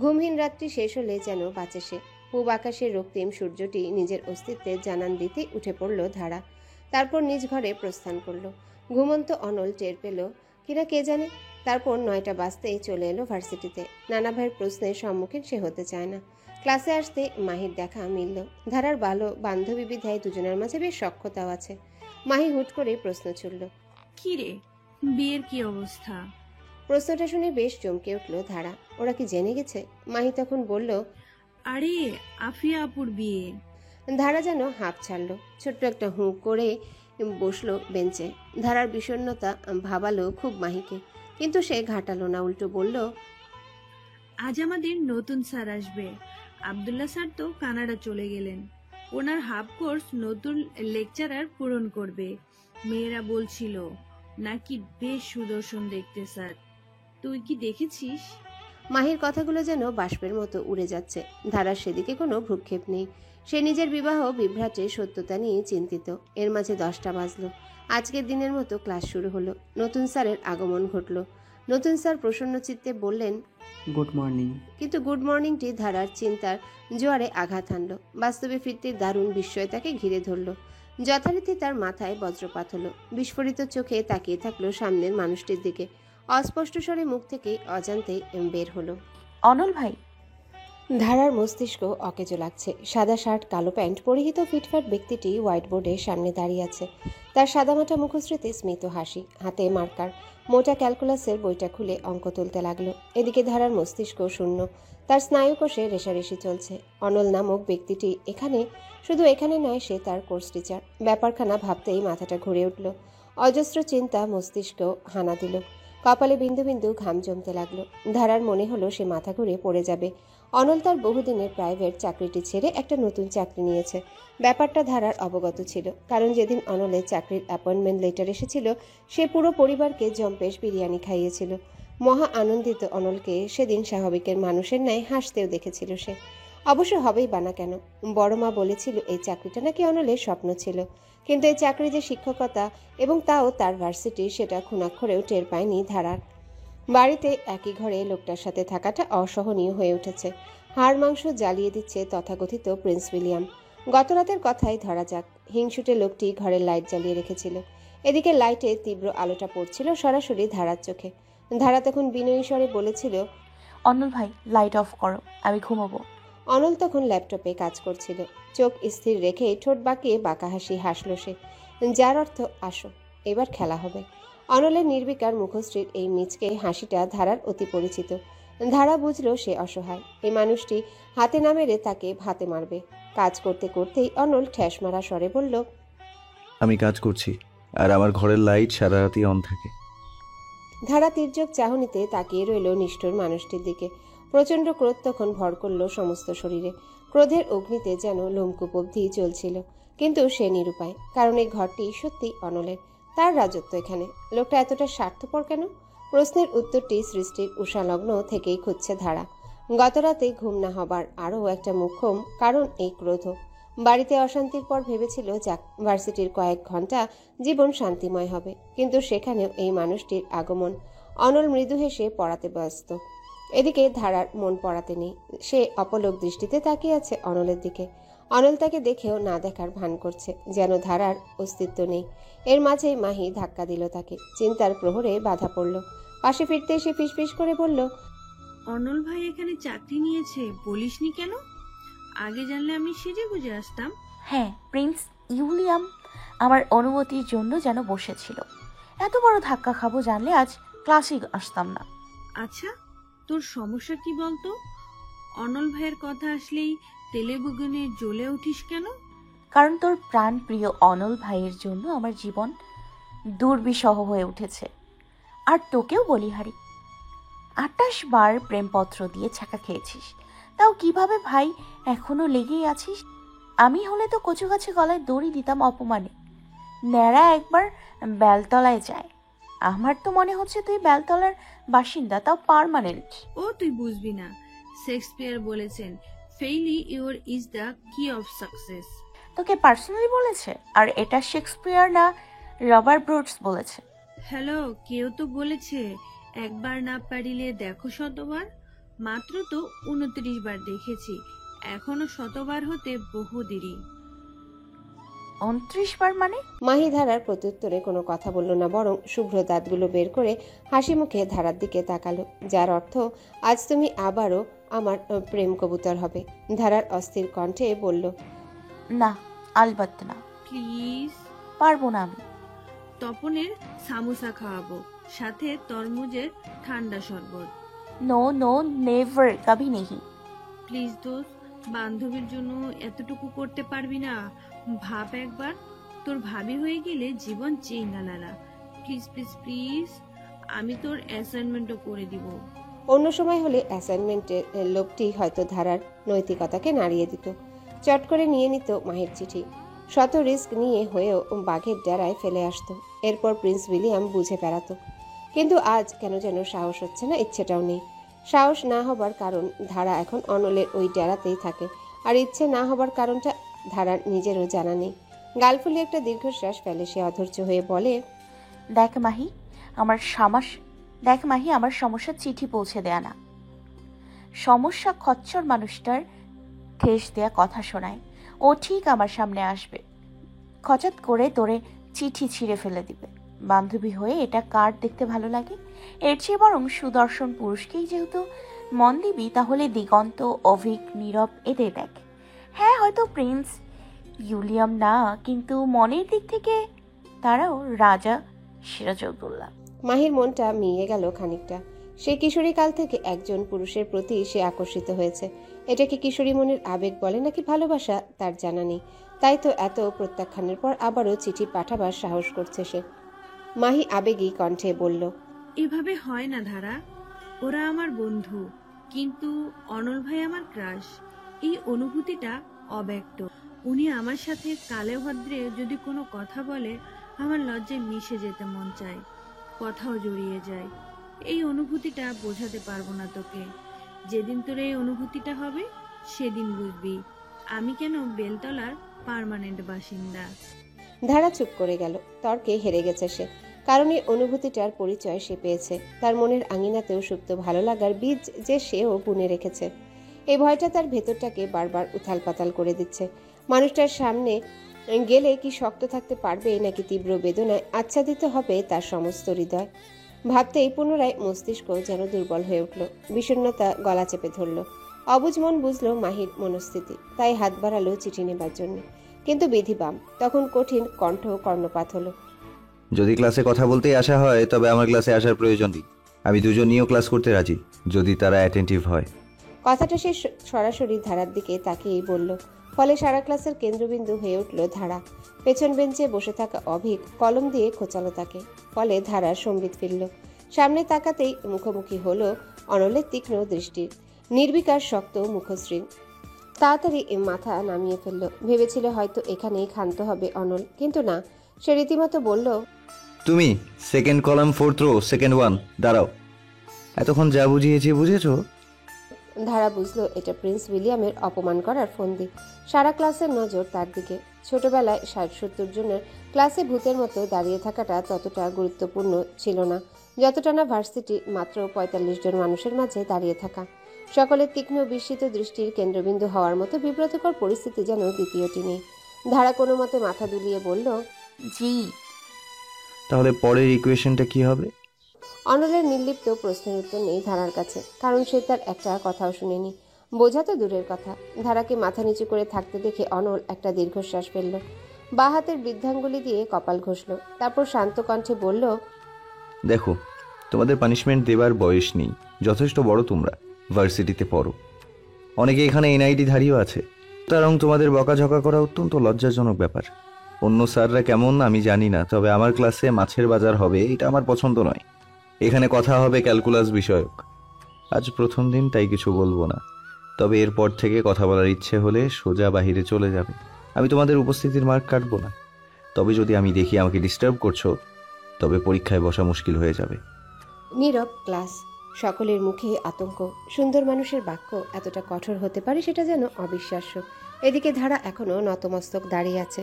ঘুমহীন রাত্রি শেষ হলে যেন বাঁচে সে। পূব আকাশের রক্তিম সূর্যটি নিজের অস্তিত্বের জানান দিতে উঠে পড়ল ধারা। তারপর নিজ ঘরে প্রস্থান করলো। ঘুমন্ত অনল টের পেল কিনা কে জানে। তারপর 9টা বাজতেই চলে এলো ভার্সিটিতে। নানা ভাইয়ের প্রশ্নের সম্মুখীন সে হতে চায় না। ক্লাসে আসতে মাহির দেখা মিলল। ধারার ভালো বান্ধবী বিধায় দুজনের মাঝে বেশ সখ্যতাও আছে। মাহি হুট করে প্রশ্ন ছুড়ল, কি রে, বিয়ের কি অবস্থা? প্রশ্নটা শুনে বেশ চমকে উঠল ধারা। ওরা কি জেনে গেছে? মাহি তখন বলল, আরে আফিয়া আপুর বিয়ে। ধারা যেন হাঁপ ছাড়ল। ছোট্ট একটা হুঁ করে বসলো বেঞ্চে। ধারার বিষণ্ণতা ভাবালো খুব মাহিকে, কিন্তু সে ঘাটালো না, উল্টো বলল, আজ আমাদের নতুন স্যার আসবে। আব্দুল্লাহ স্যার তো কানাডা চলে গেলেন। ওনার হাফ কোর্স নতুন লেকচারার পূরণ করবে। মেয়েরা বলছিল নাকি বেশ সুদর্শন দেখতে স্যার। তুই কি দেখেছিস? মাহির কথাগুলো যেন বাষ্পের মতো উড়ে যাচ্ছে। ধারার সেদিকে কোনো ভ্রুক্ষেপ নেই। সে নিজের বিবাহ বিভ্রাটের সত্যতা নিয়ে চিন্তিত। এর মাঝে 10টা বাজলো। আজকের দিনের মতো ক্লাস শুরু হলো। নতুন স্যারের আগমন ঘটল। নতুন স্যার প্রসন্ন চিত্তে বললেন, গুড মর্নিং। কিন্তু গুড মর্নিংটি ধারার চিন্তার জোয়ারে আঘাত হানল। বাস্তবে ফিরতে দারুণ বিস্ময় তাকে ঘিরে ধরল। যথারীতি তার মাথায় বজ্রপাত হলো। বিস্ফোরিত চোখে তাকিয়ে থাকলো সামনের মানুষটির দিকে। অস্পষ্ট স্বরে মুখ থেকে অজান্তেই বের হলো, অনল ভাই। ধারার মস্তিষ্ক অকেজো লাগছে। সাদা শার্ট, কালো প্যান্ট পরিহিত ফিটফাট ব্যক্তিটি হোয়াইট বোর্ডের সামনে দাঁড়িয়ে আছে। তার সাদামাটা মুখশ্রীতে স্মিত হাসি, হাতে মার্কার। মোটা ক্যালকুলাসের বইটা খুলে অঙ্ক তুলতে লাগলো। এদিকে ধারার মস্তিষ্ক শূন্য। তার স্নায়ুকোষে রেশারেশি চলছে। অনল নামক ব্যক্তিটি এখানে, শুধু এখানে নয়, সে তার কোর্স টিচার। ব্যাপারখানা ভাবতেই মাথাটা ঘুরে উঠল। অজস্র চিন্তা মস্তিষ্ক হানা দিল। কপালে বিন্দু বিন্দু ঘাম জমতে লাগলো। ধারার মনে হলো সে মাথা ঘুরে পড়ে যাবে। অনল তার বহুদিনের প্রাইভেট চাকরিটি ছেড়ে একটা নতুন চাকরি নিয়েছে। ব্যাপারটা ধারার অবগত ছিল, কারণ যেদিন অনলের চাকরির অ্যাপয়েন্টমেন্ট লেটার এসেছিল, সে পুরো পরিবারকে জম্পেশ বিরিয়ানি খাইয়েছিল। মহা আনন্দিত অনলকে সেদিন স্বাভাবিকের মানুষের ন্যায় হাসতেও দেখেছিল সে। অবশ্য হবেই বা না কেন, বড় মা বলেছিল এই চাকরিটা নাকি অনলের স্বপ্ন ছিল। কিন্তু এই চাকরি যে শিক্ষকতা, এবং তাও তার ভার্সিটি, সেটা খুনাক্ষরেও টের পায়নি ধারার। বাড়িতে একই ঘরে লোকটার সাথে থাকাটা অসহনীয় হয়ে উঠেছে। হাড় মাংস জ্বালিয়ে দিচ্ছে তথাকথিত প্রিন্স উইলিয়াম। গতরাতের কথাই ধরা যাক। হিংসুটে লোকটি ঘরের লাইট জ্বালিয়ে রেখেছিল। এদিকে লাইটে তীব্র আলোটা পড়ছিল সরাসরি ধারার চোখে। ধারা তখন বিনয়ী স্বরে বলেছিল, অনল ভাই, লাইট অফ করো, আমি ঘুমাবো। অনল তখন ল্যাপটপে কাজ করছিল। চোখ স্থির রেখে ঠোঁট বাঁকিয়ে বাঁকা হাসি হাসল সে, যার অর্থ আসো, এবার খেলা হবে। অনলের নির্বিকার মুখশ্রীর এই মিচকে হাসিটা ধারার অতি পরিচিত। ধারা বুঝল সে অসহায়। এই মানুষটি হাতে না মেরে তাকে ভাতে মারবে। কাজ করতে করতেই অনল ঠ্যাস মারা স্বরে বলল, আমি কাজ করছি, আর আমার ঘরের লাইট সারা রাতি অন থাকে। ধারা তীর্যক চাহনিতে তাকিয়ে রইল নিষ্ঠুর মানুষটির দিকে। প্রচণ্ড ক্রোধ তখন ভর করল সমস্ত শরীরে। ক্রোধের অগ্নিতে যেন লোমকূপ অবধি চলছিল। কিন্তু সে নিরুপায়, কারণ এই ঘরটি সত্যি অনলের, তার রাজত্ব এখানে। লোকটা এতটা স্বার্থপর কেন? প্রশ্নের উত্তরটি সৃষ্টির উষালগ্ন থেকেই খুঁজছে ধারা। গতরাতে ঘুম না হবার আরও একটা মুখ্যম কারণ এই ক্রোধ। বাড়িতে অশান্তির পর ভেবেছিল যাক, ভার্সিটির কয়েক ঘন্টা জীবন শান্তিময় হবে। কিন্তু সেখানেও এই মানুষটির আগমন। অনল মৃদু হেসে পড়াতে ব্যস্ত। এদিকে ধারার মন পড়াতে নেই। সে অপলক দৃষ্টিতে তাকিয়ে আছে অনলের দিকে। অনল তাকে দেখেও না দেখার ভান করছে, যেন ধারার অস্তিত্ব নেই। এর মাঝে মাহি ধাক্কা দিল তাকে। চিন্তার প্রহরে বাধা পড়ল। পাশে ফিরতে এসে ফিসফিস করে বলল, অনল ভাই এখানে চাকরি নিয়েছে, বলিসনি কেন? আগে জানলে আমি সেজে বুঝে আসতাম। হ্যাঁ, প্রিন্স উইলিয়াম আমার অনুমতির জন্য যেন বসেছিল। এত বড় ধাক্কা খাবো জানলে আজ ক্লাসে আসতাম না। আচ্ছা, তোর সমস্যা কি বলতো? অনল ভাইয়ের কথা আসলেই তেলে বেগুনে জ্বলে উঠিস কেন? কারণ তোর প্রাণ প্রিয় অনল ভাইয়ের জন্য আমার জীবন দুর্বিষহ হয়ে উঠেছে। আর তোকেও বলিহারি, 28 বার প্রেমপত্র দিয়ে ছাকা খেয়েছিস, তাও কিভাবে ভাই এখনো লেগেই আছিস? আমি হলে তো কচু গাছে গলায় দড়ি দিতাম অপমানে। ন্যাড়া একবার বেলতলায় যায়। আমার তো মনে হচ্ছে তুই বেলতলার বাসিন্দা, তাও পার্মানেন্ট। ও তুই বুঝবি না, শেক্সপিয়ার বলেছেন, ফেইলিউর ইজ দ্য কি অফ সাকসেস। তোকে পার্সোনালি বলেছে? আর এটা শেক্সপিয়ার না রবার্ট ব্রুটস বলেছে? হ্যালো, কেউ তো বলেছে একবার না পারিলে দেখো শতবার। মাত্র তো 29 বার দেখেছি, এখনো শতবার হতে বহু দেরি। 29 বার মানে? মাহি ধারার প্রত্যুত্তরে কোনো কথা বলল না, বরং শুভ্র দাঁতগুলো বের করে হাসি মুখে ধারার দিকে তাকালো, যার অর্থ আজ তুমি আবারও আমার প্রেম কবুতর হবে। ধারার অস্থির কণ্ঠে বলল, না, আলবাত না। প্লিজ। পারবো না আমি। তপনের সামোসা খাওয়াবো, সাথে তরমুজের ঠান্ডা শরবত। নো নো, নেভার, কবি নেহি। প্লিজ দোস্ত, বান্ধবীর জন্য এতটুকু করতে পারবি না? ভাব একবার, তোর ভাবি হয়ে গেলে জীবন চেঙ্গালালা। প্লিজ প্লিজ প্লিজ, আমি তোর অ্যাসাইনমেন্টও করে দিব। অন্য সময় হলে অ্যাসাইনমেন্টের লোভটি হয়তো ধারার নৈতিকতাকে নাড়িয়ে দিত। চট করে নিয়ে নিত মাহির চিঠি। শত রিস্ক নিয়ে হয়েও বাঘের ডেরায় ফেলে আসতো। এরপর প্রিন্স উইলিয়াম বুঝে বেড়াতো। কিন্তু আজ কেন যেন সাহস হচ্ছে না, ইচ্ছেটাও নেই। সাহস না হবার কারণ ধারা এখন অনলের ওই ডেরাতেই থাকে, আর ইচ্ছে না হবার কারণটা ধারার নিজেরও জানা নেই। গাল ফুলিয়ে একটা দীর্ঘশ্বাস ফেলে সে অধৈর্য হয়ে বলে, দেখ মাহি আমার সমস্যার চিঠি পৌঁছে দেয়া না। সমস্যা খচ্চর মানুষটার ঠেস দেয়া কথা শোনায়। ও ঠিক আমার সামনে আসবে, খচাত করে তোরে চিঠি ছিঁড়ে ফেলে দিবে। বান্ধবী হয়ে এটা কার দেখতে ভালো লাগে? এর চেয়ে বরং সুদর্শন পুরুষকেই যেহেতু মন দিবি, তাহলে দিগন্ত, অভিক, নীরব এদের দেখ। হ্যাঁ, হয়তো প্রিন্স উইলিয়াম না, কিন্তু মনের দিক থেকে তারাও রাজা সিরাজউদ্দৌলা। মাহির মনটা মিয়ে গেল খানিকটা। সে কিশোরী কাল থেকে একজন পুরুষের প্রতি সে আকর্ষিত হয়েছে। এটাকে কিশোরী মনের আবেগ বলে নাকি ভালোবাসা তার জানা নেই। তাই তো এত প্রত্যাখ্যানের পর আবারও চিঠি পাঠাবার সাহস করছে সে। মাহি আবেগী কণ্ঠে বলল, এভাবে হয় না ধারা। ওরা আমার বন্ধু, কিন্তু অনল ভাই আমার ক্রাশ। এই অনুভূতিটা অব্যক্ত। উনি আমার সাথে কালে ভদ্রে যদি কোনো কথা বলে, আমার লজ্জায় মিশে যেতে মন চায়, কথাও জড়িয়ে যায়। এই অনুভূতিটা বোঝাতে পারবো না তোকে। যেদিন তোর এই অনুভূতিটা হবে সেদিন বুঝবি আমি কেন বেলতলার পার্মানেন্ট বাসিন্দা। ধারা চুপ করে গেল। তর্কে হেরে গেছে সে, কারণ এই অনুভূতিটার পরিচয় সে পেয়েছে। তার মনের আঙিনাতেও সুপ্ত ভালো লাগার বীজ যে সেও বুনে রেখেছে। এই ভয়টা তার ভেতরটাকে বারবার উথাল পাতাল করে দিচ্ছে। মানুষটার সামনে গেলে কি শক্ত থাকতে পারবে, নাকি তীব্র বেদনায় আচ্ছাদিত হবে তার সমস্ত হৃদয়? ভাবতেই পুনরায় মস্তিষ্ক যেন দুর্বল হয়ে উঠল। বিষণ্ণতা গলা চেপে ধরল। অবুঝ মন বুঝলো মাহির মনস্থিতি, তাই হাত বাড়ালো চিঠি নেবার জন্য। কিন্তু বিধি বাম, তখন কঠিন কণ্ঠ কর্ণপাত হলো। যদি ক্লাসে কথা বলতেই আসা হয় তবে আমার ক্লাসে আসার প্রয়োজন নেই। আমি দুজনেও ক্লাস করতে রাজি, যদি তারা অ্যাটেন্টিভ হয়। কথাটা সে সরাসরি ধারার দিকে তাকিয়েই বলল। ফলে সারা ক্লাসের কেন্দ্রবিন্দু হয়ে উঠল ধারা। পেছন বেঞ্চে বসে থাকা অভিক কলম দিয়ে খোঁচালো তাকে। ফলে ধারার সম্বিত ফিরল। সামনে তাকাতেই মুখোমুখি হলো অনলের তীক্ষ্ণ দৃষ্টি, নির্বিকার শক্ত মুখশ্রী। তাড়াতাড়ি মাথা নামিয়ে ফেলল। ভেবেছিল হয়তো এখানেই ক্ষান্ত হবে অনল, কিন্তু না। সে রীতিমতো বলল, তুমি second column, fourth row, second one, দাঁড়াও। এতক্ষণ যা বুঝিয়েছি বুঝেছো? ধারা বুঝলো এটা প্রিন্স উইলিয়ামের অপমান করার ফন্দি। সারা ক্লাসের নজর তার দিকে। ছোটবেলায় 60-70 জনের ক্লাসে ভূতের মতো দাঁড়িয়ে থাকাটা ততটা গুরুত্বপূর্ণ ছিল না যতটা না ভার্সিটি মাত্র 45 জন মানুষের মাঝে দাঁড়িয়ে থাকা। সকলের তীক্ষ্ণ বিস্মিত দৃষ্টির কেন্দ্রবিন্দু হওয়ার মতো বিব্রতকর পরিস্থিতি যেন দ্বিতীয়টি নেই। ধারা কোনো মতে মাথা দুলিয়ে বলল, জি। তাহলে পরের ইকুয়েশনটা কি হবে? অনলের নির্লিপ্ত প্রশ্নের উত্তর নেই ধারার কাছে, কারণ সে তার একটা কথাও শুনেনি। বোঝা তো দূরের কথা। ধারাকে মাথা নিচু করে থাকতে দেখে অনল একটা দীর্ঘশ্বাস ফেলল। বাঁ হাতের বৃদ্ধাঙ্গুলি দিয়ে কপাল ঘষল। তারপর শান্ত কণ্ঠে বলল, দেখো, তোমাদের পানিশমেন্ট দেবার বয়স নেই, যথেষ্ট বড় তোমরা, ভার্সিটিতে পড়ো। অনেকে এখানে এনআইডি ধারীও আছে, সুতরাং তোমাদের বকাঝকা করা অত্যন্ত লজ্জাজনক ব্যাপার। অন্য স্যাররা কেমন আমি জানি না, তবে আমার ক্লাসে মাছের বাজার হবে এটা আমার পছন্দ নয়। এখানে কথা হবে ক্যালকুলাস বিষয়ক। আজ প্রথম দিন, তাই কিছু বলবো না, তবে এরপর থেকে কথা বলার ইচ্ছে হলে সোজা বাহিরে চলে যাবে। আমি তোমাদের উপস্থিতির মার্ক কাটবো না, তবে যদি আমি দেখি আমাকে ডিস্টার্ব করছো তবে পরীক্ষায় বসা মুশকিল হয়ে যাবে। নীরব ক্লাস। সকলের মুখে আতঙ্ক। সুন্দর মানুষের বাক্য এতটা কঠোর হতে পারে সেটা যেন অবিশ্বাস্য। এদিকে ধারা এখনো নতমস্তক দাঁড়িয়ে আছে।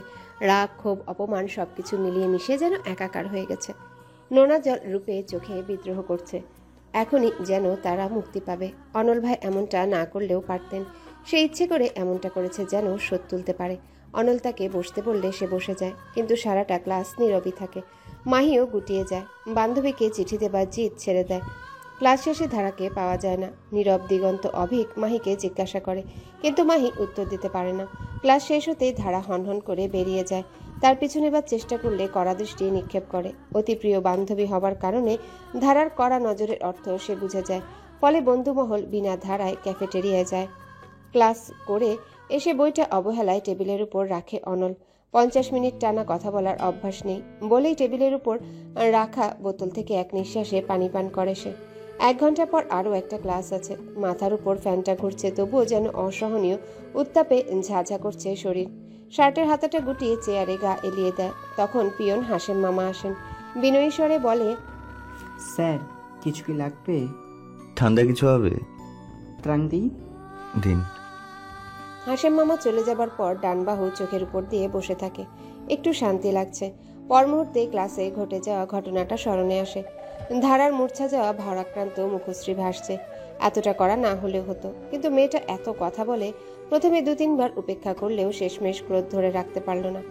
রাগ, ক্ষোভ, অপমান সবকিছু মিলিয়ে মিশিয়ে যেন একাকার হয়ে গেছে। নোনা জল রূপে চোখে বিদ্রোহ করছে। এখনই যেন তারা মুক্তি পাবে। অনল ভাই এমনটা না করলেও পারতেন। সে ইচ্ছে করে এমনটা করেছে যেন শোধ তুলতে পারে। অনল তাকে বসতে বললে সে বসে যায়, কিন্তু সারাটা ক্লাস নীরবই থাকে। মাহিও গুটিয়ে যায়। বান্ধবীকে চিঠি দেবার জিদ ছেড়ে দেয়। ক্লাস শেষে ধারাকে পাওয়া যায় না। নীরব, দিগন্ত, অভিক মাহিকে জিজ্ঞাসা করে, কিন্তু মাহি উত্তর দিতে পারে না। ক্লাস শেষ হতেই ধারা হনহন করে বেরিয়ে যায়। তার পিছু নেবার চেষ্টা করলে কড়া দৃষ্টি নিক্ষেপ করে। অতি প্রিয় বান্ধবী হবার কারণে ধারার কড়া নজরের অর্থ সে বুঝে যায়। ফলে বন্ধুমহল বিনা ধারায় ক্যাফেটেরিয়ায় যায়। ক্লাস করে এসে বইটা অবহেলায় টেবিলের উপর রাখে অনল। 50 মিনিট টানা কথা বলার অভ্যাস নেই বলেই টেবিলের উপর রাখা বোতল থেকে এক নিঃশ্বাসে পানি পান করে সে। 1 ঘন্টা পর আরও একটা ক্লাস আছে। মাথার উপর ফ্যানটা ঘুরছে, তবুও যেন অসহনীয় উত্তাপে ঝাঝা করছে শরীর। শার্টের হাতাটা গুটিয়ে চেয়ারে গা এলিয়ে দেয়। তখন পিয়ন হাসেম মামা আসেন। বিনয়ী স্বরে বলে, স্যার কিছু কি লাগবে? ঠান্ডা কিছু হবে? ত্রাণ দিই? দিন। হাসেম মামা চলে যাবার পর ডানবাহু চোখের উপর দিয়ে বসে থাকে। একটু শান্তি লাগছে। পর মুহূর্তে ক্লাসে ঘটে যাওয়া ঘটনাটা স্মরণে আসে। ধারার মূর্ছা যাওয়া ভারাক্রান্ত মুখশ্রী ভাসছে। এতটা করা না হলেও হতো, কিন্তু মেয়েটা এত কথা বলে। প্রথমে 2-3 বার উপেক্ষা করলেও শেষমেশ ক্রোধ ধরে রাখতে পারল না।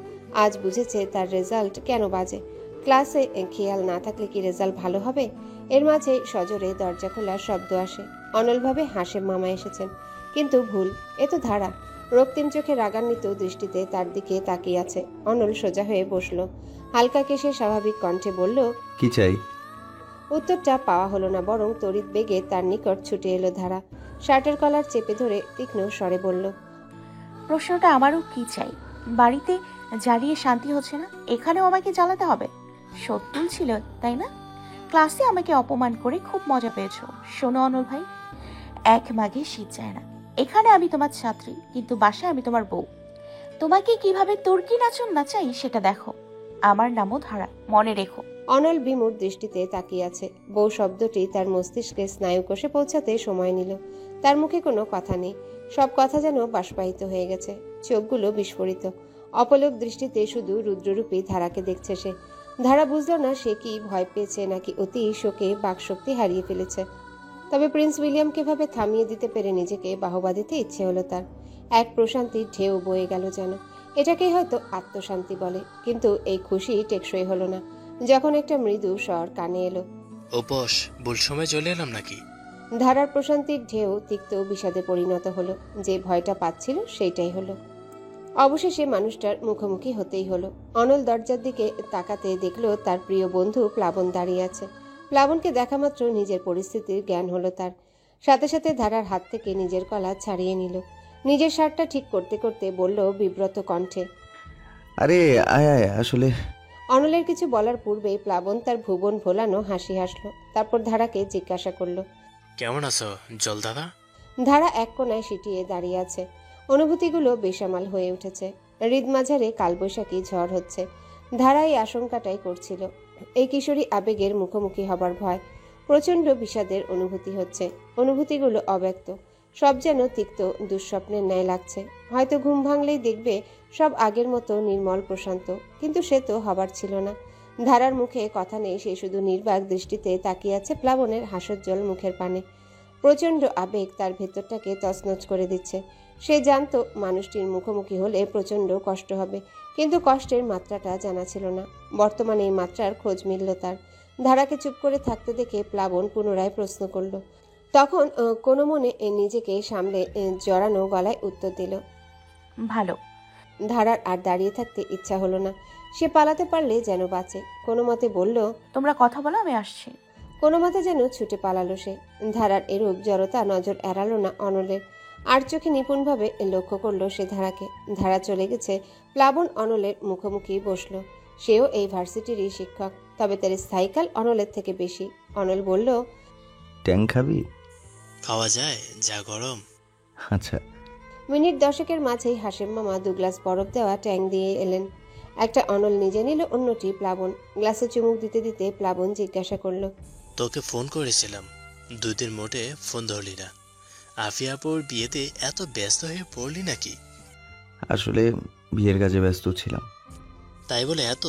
আজ বুঝেছে তার রেজাল্ট কেন বাজে। ক্লাসে খেয়াল না থাকলে কি রেজাল্ট ভালো হবে? এর মাঝে সজোরে দরজা খোলার শব্দ আসে। অনলভাবে হাসেম মামা এসেছেন, কিন্তু ভুল। এ তো ধারা। রক্তিম চোখে রাগান্বিত দৃষ্টিতে তার দিকে তাকিয়ে আছে। অনল সোজা হয়ে বসল। হালকা কেশে স্বাভাবিক কণ্ঠে বলল, কি চাই? উত্তরটা পাওয়া হলো না, বরং তড়িৎ বেগে তার নিকট ছুটে এলো ধারা। শার্টের কলার চেপে ধরে তীক্ষ্ণ স্বরে বলল, প্রশ্নটা আমারও কি চাই? বাড়িতে জ্বালিয়ে শান্তি হচ্ছে না, এখানেও আমাকে জ্বালাতে হবে? সত্যি ছিল তাই না? ক্লাসে আমাকে অপমান করে খুব মজা পেয়েছো। শোনো অনল ভাই, এক মাঘে শীত যায় না। এখানে আমি তোমার ছাত্রী, কিন্তু বাসায় আমি তোমার বউ। তোমাকে কিভাবে তুর্কি নাচন নাচাই সেটা দেখো। আমার নামও ধারা, মনে রেখো। অনল বিমূর দৃষ্টিতে তাকিয়ে আছে। বউ শব্দটি তার মস্তিষ্কে স্নায়ু কোষে পৌঁছাতে সময় নিল। তার মুখে কোনো কথা নেই। সব কথা যেন বাষ্পায়িত হয়ে গেছে। চোখগুলো বিস্ফোরিত। অপলক দৃষ্টিতে শুধু রুদ্ররূপী ধারাকে দেখছে সে। ধারা বুঝল না সে কি ভয় পেয়েছে নাকি অতি শোকে বাকশক্তি হারিয়ে ফেলেছে। তবে প্রিন্স উইলিয়ামকে ভাবে থামিয়ে দিতে পেরে নিজেকে বাহবা দিতে ইচ্ছে হলো তার। এক প্রশান্তির ঢেউ বয়ে গেল যেন। এটাকেই হয়তো আত্মশান্তি বলে, কিন্তু এই খুশি টেকসই হলো না যখন একটা মৃদু স্বর কানে এলো। ও বস, ভুল সময় চলে এলাম নাকি? ধারার প্রশান্তির ঢেউ তিক্ত বিষাদে পরিণত হলো। যে ভয়টা পাচ্ছিল সেইটাই হলো। অবশেষে মানুষটার মুখোমুখি হতেই হলো। অনল দরজার দিকে তাকাতে দেখলো তার প্রিয় বন্ধু প্লাবন দাঁড়িয়ে আছে। প্লাবনকে দেখা মাত্র নিজের পরিস্থিতির জ্ঞান হলো তার। সাথে সাথে ধারার হাত থেকে নিজের কলা ছাড়িয়ে নিল। নিজের শার্টটা ঠিক করতে করতে বলল বিব্রত কণ্ঠে, আরে আয় আয়, আসলে অনলের কিছু বলার পূর্বেই প্লাবন তার ভুবন ভোলানো হাসি হাসলো। তারপর ধারাকে জিজ্ঞাসা করলো, কেমন আছো জল দাদা? ধারা এক কোণায় সিটিয়ে দাঁড়িয়ে আছে। অনুভূতিগুলো বেসামাল হয়ে উঠেছে। হৃদমাঝারে কালবৈশাখী ঝড় হচ্ছে। ধারা এই আশঙ্কাটাই করছিল। এই কিশোরী আবেগের মুখোমুখি হবার ভয়। প্রচণ্ড বিষাদের অনুভূতি হচ্ছে। অনুভূতিগুলো অব্যক্ত। সব যেন তিক্ত দুঃস্বপ্নের ন্যায় লাগছে। হয়তো ঘুম ভাঙলেই দেখবে সব আগের মতো নির্মল প্রশান্ত, কিন্তু সে তো হবার ছিল না। ধারার মুখে কথা নেই, সে শুধু নির্বাক দৃষ্টিতে তাকিয়ে আছে প্লাবনের হাসজ্জ্বল মুখের পানে। প্রচণ্ড আবেগ তার ভেতরটাকে তছনছ করে দিচ্ছে। সে জানতো মানুষটির মুখোমুখি হলে প্রচণ্ড কষ্ট হবে, কিন্তু কষ্টের মাত্রাটা জানা ছিল না। বর্তমানে এই মাত্রার খোঁজ মিলল তার। ধারাকে চুপ করে থাকতে দেখে প্লাবন পুনরায় প্রশ্ন করল। তখন কোনো মনে নিজেকে সামলে জড়ানো গলায় উত্তর দিল, ভালো। ধারার আর দাঁড়িয়ে থাকতে ইচ্ছা হলো না। সে পালাতে পারলে যেন বাঁচে। কোনো মতে বলল, তোমরা কথা বলো, আমি আসছি। কোনো মতে যেন ছুটে পালালো সে। ধারার এরূপ জড়তা নজর এড়ালো না অনলের। আর চোখে নিপুণভাবে লক্ষ্য করলো সে ধারাকে। ধারা চলে গেছে। প্লাবন অনলের মুখোমুখি বসলো। সেও এই ভার্সিটিরই শিক্ষক, তবে তার স্থায়ীকাল অনলের থেকে বেশি। অনল বলল, ট্যাং খাবি? খাওয়া যায়, যা গরম। আচ্ছা। মিনিট 10 মাঝেই হাসেম মামা 2 গ্লাস বরফ দেওয়া ট্যাং দিয়ে এলেন। একটা অনল নিজে নিল, অন্যটি প্লাবন। গ্লাসে চুমুক দিতে দিতে প্লাবন জিজ্ঞাসা করলো, তোকে ফোন করেছিলাম, 2 দিন মোটে ফোন ধরলি না। আফিয়াপুর বিয়েতে এত ব্যস্ত হয়ে পড়লি নাকি? আসলে বিয়ের কাজে ব্যস্ত ছিলাম। তাই বলে এত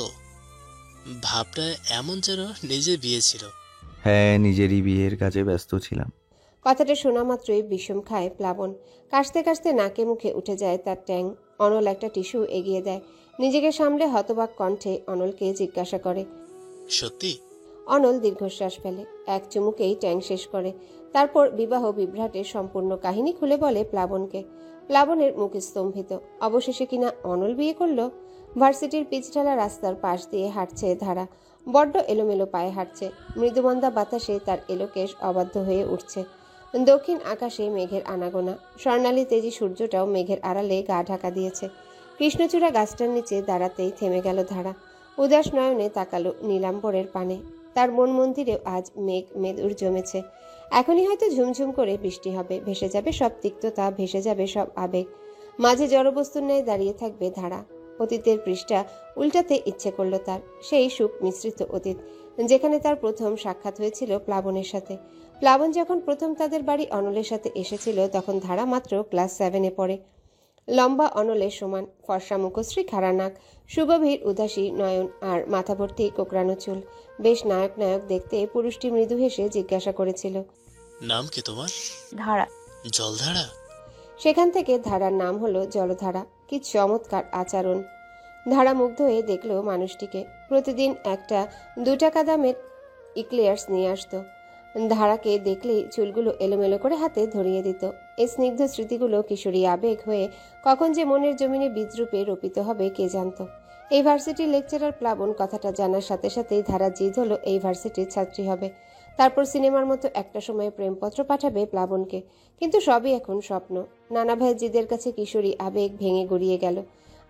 ভাবটা এমন যেন নিজের বিয়ে ছিল। হ্যাঁ, নিজেরই বিয়ের কাজে ব্যস্ত ছিলাম। কথাটা শোনা মাত্রই বিষম খায় প্লাবন। কাশতে কাশতে নাকে মুখে উঠে যায় তার ট্যাং। অনল একটা টিস্যু এগিয়ে দেয়। নিজেকে সামলে হতবাক কণ্ঠে অনলকে জিজ্ঞাসা করে, সত্যি? অনল দীর্ঘশ্বাস ফেলে। এক চুমুকেই ট্যাং শেষ করে। তারপর বিবাহ বিভ্রাটের সম্পূর্ণ কাহিনী খুলে বলে প্লাবনকে। প্লাবনের মুখ স্তম্ভিত। অবশেষে কিনা অনল বিয়ে করলো? ভার্সিটির পিচঢালা রাস্তার পাশ দিয়ে হাঁটছে ধারা। বড্ড এলোমেলো পায়ে হাঁটছে। মৃদুমন্দা বাতাসে তার এলোকেশ অবাধ্য হয়ে উঠছে। দক্ষিণ আকাশে মেঘের আনাগোনা। স্বর্ণালী তেজি সূর্যটাও মেঘের আড়ালে গা ঢাকা দিয়েছে। কৃষ্ণচূড়া গাছটার নিচে দাঁড়াতেই থেমে গেল ধারা। উদাস নয়নে তাকালো নীলাম্বরের পানে। তার মন মন্দিরেও আজ মেঘ মেদুর জমেছে। এখনই হয়তো ঝুমঝুম করে বৃষ্টি হবে। ভেসে যাবে সব তিক্ততা, ভেসে যাবে সব আবেগ। মাঝে জড়বস্তুর ন্যায় দাঁড়িয়ে থাকবে ধারা। অতীতের পৃষ্ঠা উল্টাতে ইচ্ছে করলো তার। সেই সুখ মিশ্রিত অতীত, যেখানে তার প্রথম সাক্ষাৎ হয়েছিল প্লাবনের সাথে। প্লাবন যখন প্রথম তাদের বাড়ি অনলের সাথে এসেছিল, তখন ধারা মাত্র ক্লাস 7-এ পড়ে। লম্বা অনলের সমান, ফর্সা মুখশ্রী, খাড়া নাক, সুগভীর উদাসী নয়ন আর মাথা ভর্তি কোকড়ানো চুল। বেশ নায়ক নায়ক দেখতে। পুরুষটি মৃদু হেসে জিজ্ঞাসা করেছিল, নাম কি তোমার? ধারা। জলধারা? সেখান থেকে ধারার নাম হলো জলধারা। কি চমৎকার আচরণ! ধারা মুগ্ধ হয়ে দেখল মানুষটিকে। প্রতিদিন একটা 2 টাকা দামের ইক্লেয়ার্স নিয়ে আসতো। ধারাকে দেখলেই চুলগুলো এলোমেলো করে হাতে ধরিয়ে দিত। এই স্নিগ্ধ স্মৃতিগুলো কিশোরী আবেগ হয়ে কখন যে মনের জমিনে বিদ্রূপে রোপিত হবে কে জানত। এই ভার্সিটির লেকচারার প্লাবন কথাটা জানার সাথে সাথেই ধারা জিদ হলো এই ভার্সিটির ছাত্রী হবে। তারপর সিনেমার মতো একটা সময়ে প্রেমপত্র পাঠাবে প্লাবনকে। কিন্তু সবই এখন স্বপ্ন। নানা ভাইয়ের জিদের কাছে কিশোরী আবেগ ভেঙে গড়িয়ে গেল।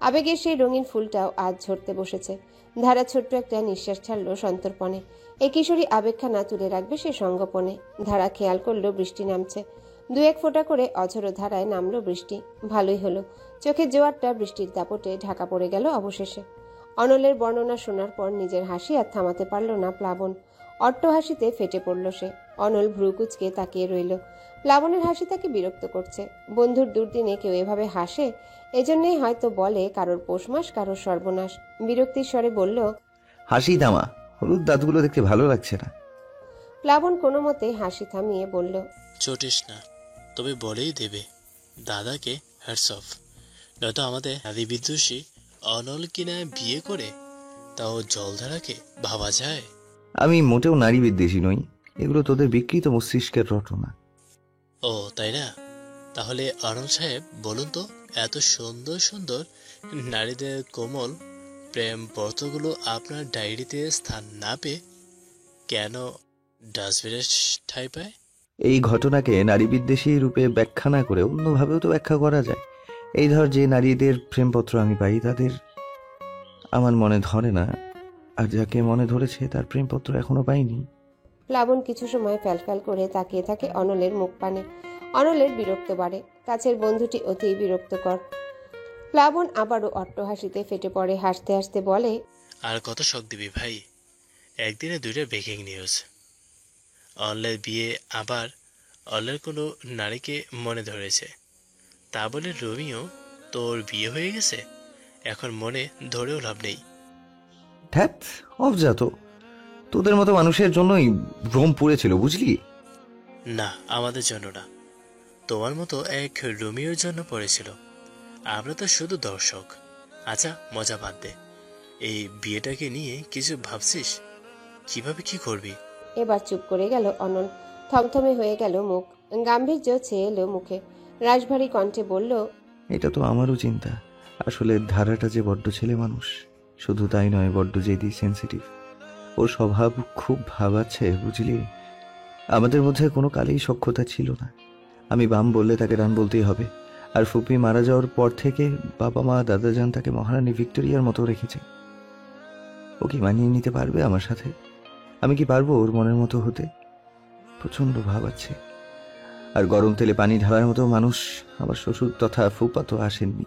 আবেগের সেই রঙিন ফুলটাও আজ ঝরতে বসেছে। ধারা ছোট্ট একটা নিঃশ্বাস ছাড়ল সন্তর্পণে। এই কিশোরী আবেগখানা তুলে রাখবে সে সঙ্গোপনে। ধারা খেয়াল করলো বৃষ্টি নামছে। 2-1 ফোঁটা করে অঝোর ধারায় নামলো বৃষ্টি। ভালোই হলো, চোখের জোয়ারটা বৃষ্টির দাপটে ঢাকা পড়ে গেল অবশেষে। অনলের বর্ণনা শোনার পর নিজের হাসি আর থামাতে পারল না প্লাবন। অট্ট হাসিতে ফেটে পড়ল সে। অনল ভ্রু কুঁচকে তাকিয়ে রইল। প্লাবনের হাসি তাকে বিরক্ত করছে। বন্ধুর দুর্দিনে কেউ এভাবে হাসে? এজন্যই হয়তো বলে কারোর পৌষ মাস কারোর সর্বনাশ। বিরক্তির স্বরে বলল, হাসি থামা, হলুদ দাঁতগুলো দেখতে ভালো লাগছে না। প্লাবন কোনো মতে হাসি থামিয়ে বলল, চটিস না, তবে বলেই দেবে দাদাকে হ্যাটস অফ। নয়তো আমাদের নারী বিদ্বেষী অনল কিনা বিয়ে করে তাও জলধারাকে ভাবা যায়? আমি মোটেও নারী বিদ্বেষী নই, এগুলো তোদের বিকৃত মস্তিষ্কের রটনা। ও তাই না? তাহলে অনল সাহেব বলুন তো, এত সুন্দর সুন্দর নারীদের কোমল প্রেম পত্রগুলো আপনার ডায়েরিতে স্থান না পেয়ে কেন ডাস্টবিনের ঠাঁই পায়? এই ঘটনাকে নারী বিদ্বেষী রূপে ব্যাখ্যা না করে অন্যভাবেও তো ব্যাখ্যা করা যায়। এই ধর, যে নারীদের প্রেমপত্র আমি পাই তাদের আমার মনে ধরে না, আর যাকে মনে ধরেছে তার প্রেমপত্র এখনো পাইনি। প্লাবন কিছু সময় ফ্যালফ্যাল করে তাকিয়ে থাকে অনলের মুখ পানে। অনলের বিরক্ত বাড়ে। কাছের বন্ধুটি অতি বিরক্তকর। প্লাবন আবারও অট্ট হাসিতে ফেটে পড়ে। হাসতে হাসতে বলে, আর কত শখ দিবি ভাই? একদিনে 2টা ব্রেকিং নিউজ। অনলের বিয়ে, আবার অনলের কোনো নারীকে মনে ধরেছে। তা বলে রোমিও তোর বিয়ে হয়ে গেছে? এখন মনে ধরেও লাভ নেই। ধ্যাত, অবজাত, তোদের মতো মানুষের জন্যই রোম পুড়েছিল, বুঝলি? না, আমাদের জন্য না, তোমার মতো এক রোমিওর জন্য পড়েছিল। আমরা তো শুধু দর্শক। আচ্ছা, মজা বাদ দে। এই বিয়েটাকে নিয়ে কিছু ভাবছিস? কিভাবে কি করবি? এবার চুপ করে গেল অনল। থমথমে হয়ে গেল মুখ। গাম্ভীর্য ছেয়ে এলো মুখে। রাশভারী কণ্ঠে বলল, এটা তো আমারও চিন্তা। আসলে ধারাটা যে বড্ড ছেলে মানুষ, শুধু তাই নয়, বড্ড জেদি, সেন্সিটিভ। ওর স্বভাব খুব ভাবাচ্ছে, বুঝলি? আমাদের মধ্যে কোনো কালেই সখ্যতা ছিল না। আমি বাম বললে তাকে ডান বলতেই হবে। আর ফুপি মারা যাওয়ার পর থেকে বাবা মা দাদাজান তাকে মহারানী ভিক্টোরিয়ার মতো রেখেছে। ও কি মানিয়ে নিতে পারবে আমার সাথে? আমি কি পারবো ওর মনের মতো হতে? প্রচণ্ড ভাবাচ্ছে। আর গরম তেলে পানি ঢালার মতো মানুষ আমার শ্বশুর তথা ফুপা তো আসেননি।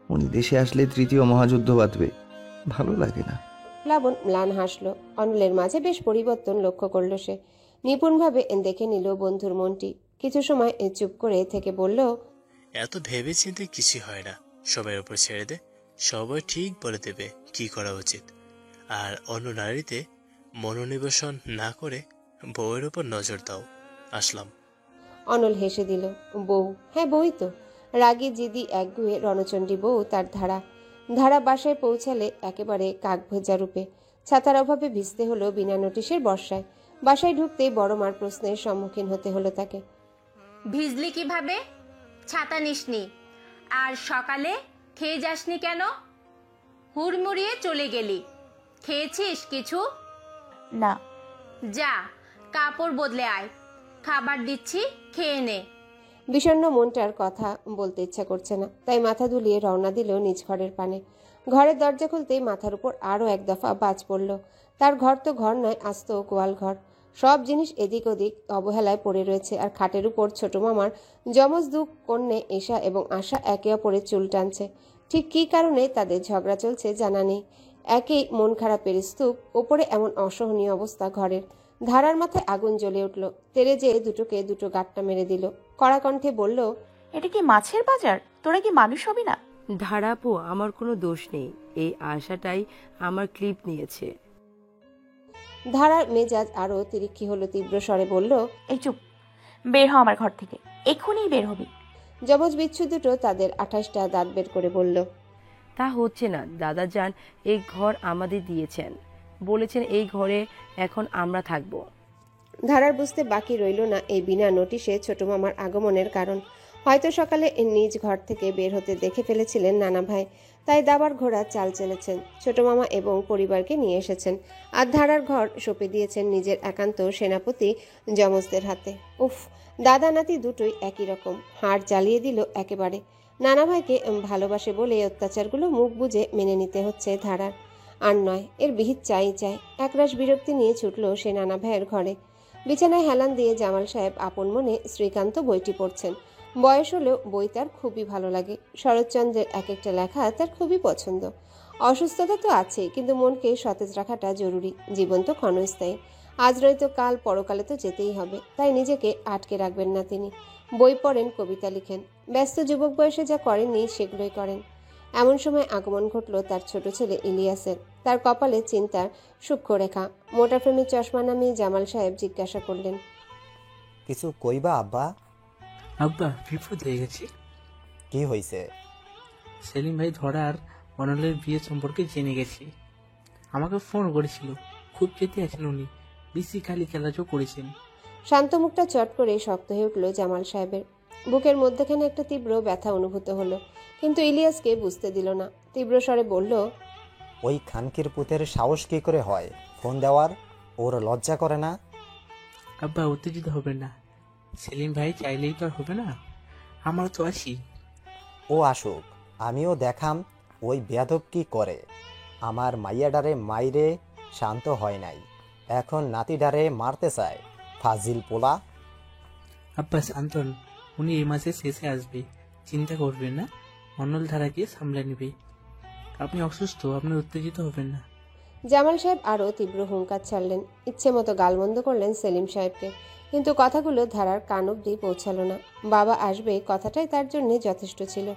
উনি দেশে আসলে 3য় মহাযুদ্ধ বাঁধবে। ভালো লাগে না। প্লাবন ম্লান হাসল। অনলের মাঝে বেশ পরিবর্তন লক্ষ্য করল সে। নিপুণভাবে দেখে নিল বন্ধুর মনটি। কিছু সময় চুপ করে থেকে বলল, এত ভেবে চিন্তে কিছু হয় না, সবার উপর ছেড়ে দে। সবাই ঠিক বলে দেবে কি করা উচিত। আর অন্য নারীতে মনোনিবেশন না করে বউয়ের উপর নজর দাও। আসলাম। অনল হেসে দিল। বউ? হ্যাঁ, বউই তো। রাগী জিদি একগুয়ে রণচণ্ডী বউ তার ধারা। ধারা বাসায় পৌঁছালে একেবারে কাকভেজা রূপে। ছাতার অভাবে ভিজতে হলো বিনা নোটিশের বর্ষায়। বাসায় ঢুকতেই বড় মার প্রশ্নের সম্মুখীন হতে হলো তাকে। ভিজলি কিভাবে? ছাতা নিসনি? আর সকালে খেয়ে যাসনি কেন? হুড়মুড়িয়ে চলে গেলি। খেয়েছিস কিছু? না। যা, কাপড় বদলে আয়। খাবার দিচ্ছি, খেয়ে নে। বিষণ্ণ মনটার কথা বলতে ইচ্ছা করছে না, তাই মাথা দুলিয়ে রওনা দিল নিজ ঘরের পানে। ঘরের দরজা খুলতেই মাথার উপর আরও এক দফা বাজ পড়ল। তার ঘর তো ঘর নয়, আস্ত গোয়াল ঘর। সব জিনিস এদিক ওদিক অবহেলায় পড়ে রয়েছে, আর খাটের উপর ছোট মামার যমজ দু কন্যে এশা এবং আশা একে অপরের চুল টানছে। ঠিক কী কারণে তাদের ঝগড়া চলছে জানা নেই। একেই মন খারাপের স্তূপ, ওপরে এমন অসহনীয় অবস্থা ঘরের। ধারার মাথায় আগুন জ্বলে উঠল। তেরে যেয়ে দুটোকে দুটো গাঁটটা মেরে দিল। কড়া কণ্ঠে বলল, এটা কি মাছের বাজার? তোরা কি মানুষ হবি না? ধারাপু, আমার কোনো দোষ নেই, এই আশাটাই আমার ক্লিপ নিয়েছে। ধারার মেজাজ আরো তিরিক্ষি হলো। তীব্র স্বরে বলল, এই চুপ, বের হ আমার ঘর থেকে, এক্ষুনি বের হবি। যমজ বিচ্ছু দুটো তাদের 28টা দাঁত বের করে বলল, তা হচ্ছে না দাদা যান, এই ঘর আমাদের দিয়েছেন, বলেছেন এই ঘরে এখন আমরা থাকবো। ধারার বুঝতে বাকি রইল না এই বিনা নোটিশে ছোট মামার আগমনের কারণ। হয়তো সকালে নিজ ঘর থেকে বের হতে দেখে ফেলেছিলেন নানা ভাই, তাই দাবার ঘোড়া চাল চেলেছেন। ছোট মামা এবং পরিবারকে নিয়ে এসেছেন, আর ধারার ঘর সঁপে দিয়েছেন নিজের একান্ত সেনাপতি যমজদের হাতে। উফ, দাদা নাতি দুটোই একই রকম, হাড় জ্বালিয়ে দিল একেবারে। নানা ভাইকে ভালোবাসে বলে অত্যাচারগুলো মুখ বুজে মেনে নিতে হচ্ছে ধারার। আর নয়, এর বিহিত চাই চাই। একরাশ বিরক্তি নিয়ে ছুটল সে নানা ভাইয়ের ঘরে। বিছানায় হেলান দিয়ে জামাল সাহেব আপন মনে শ্রীকান্ত বইটি পড়ছেন। বয়স হলেও বই তার খুবই ভালো লাগে। শরৎচন্দ্রের এক একটা লেখা তার খুবই পছন্দ। অসুস্থতা তো আছেই, কিন্তু মনকে সতেজ রাখাটা জরুরি। জীবন তো ক্ষণস্থায়ী, আজ নয়তো কাল, পরকালে তো যেতেই হবে। তাই নিজেকে আটকে রাখবেন না তিনি। বই পড়েন, কবিতা লিখেন, ব্যস্ত যুবক বয়সে যা করেননি সেগুলোই করেন। এমন সময় আগমন ঘটল তার ছোট ছেলে ইলিয়াসের। তার কপালে চিন্তার সূক্ষ্ম রেখা। মোটা ফ্রেমের চশমা নামিয়ে জামাল সাহেব জিজ্ঞাসা করলেন, কিছু কইবা আব্বা? আব্বা, বিপদ হয়ে গেছে। কি হইছে? সেলিম ভাই ধরার অনলের বিয়ে সম্পর্কে জেনে গেছি। আমাকে ফোন করেছিল, খুব চেতে আছেন উনি, বেশি খালি খেলাচও করেছেন। শান্ত মুখটা চট করে শক্ত হয়ে উঠল জামাল সাহেবের। বুকের মধ্যখানে একটা তীব্র ব্যথা অনুভূত হলো, কিন্তু ইলিয়াসকে বুঝতে দিল না। তীব্র স্বরে বলল, ওই খানকির পুতের সাহস কি করে হয় ফোন দেওয়ার? ওর লজ্জা করে না? আব্বা, উত্তেজিত হবে না, সেলিম ভাই চাইলেই তো আর হবে না, আমার তো আসি। ও আসুক, আমিও দেখাম ওই বেয়াদব কি করে। আমার মাইয়াডারে মাইরে শান্ত হয় নাই, এখন নাতিডারে মারতে চায়, ফাজিল পোলা। আব্বা শান্তন, উনি এই মাসের শেষে আসবে, চিন্তা করবেন না, অনল ধারাকে সামলে নেবে। আপনি অসুস্থ, আপনি উত্তেজিত হবেন না। জামাল সাহেব আরও তীব্র হুঙ্কার ছাড়লেন। ইচ্ছে মতো গালমন্দ করলেন সেলিম সাহেবকে, কিন্তু কথাগুলো ধারার কান অব্দি পৌঁছালো না। বাবা আসবে কথাটাই তার জন্য যথেষ্ট ছিল।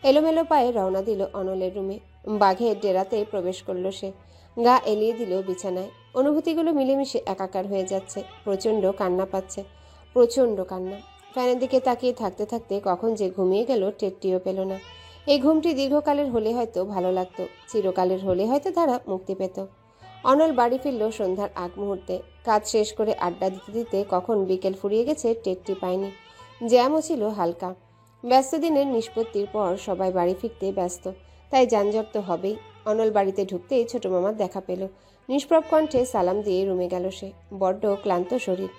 এলোমেলো পায়ে রওনা দিল অনলের রুমে। বাঘের ডেরাতে প্রবেশ করল সে। গা এলিয়ে দিল বিছানায়। অনুভূতিগুলো মিলেমিশে একাকার হয়ে যাচ্ছে। প্রচণ্ড কান্না পাচ্ছে, প্রচণ্ড কান্না। ফ্যানের দিকে তাকিয়ে থাকতে থাকতে কখন যে ঘুমিয়ে গেল টেরটিও পেল না। এই ঘুমটি দীর্ঘকালের হলে হয়তো ভালো লাগতো, চিরকালের হলে হয়তো তারা মুক্তি পেত। অনল বাড়ি ফিরল সন্ধ্যার আগ মুহূর্তে। কাজ শেষ করে আড্ডা দিতে দিতে কখন বিকেল ফুরিয়ে গেছে টেরটি পায়নি। জ্যামও ছিল হালকা। ব্যস্ত দিনের নিষ্পত্তির পর সবাই বাড়ি ফিরতে ব্যস্ত, তাই যানজট তো হবেই। অনল বাড়িতে ঢুকতেই ছোট মামার দেখা পেল। নিষ্প্রভ কণ্ঠে সালাম দিয়ে রুমে গেল সে। বড্ড ক্লান্ত শরীর,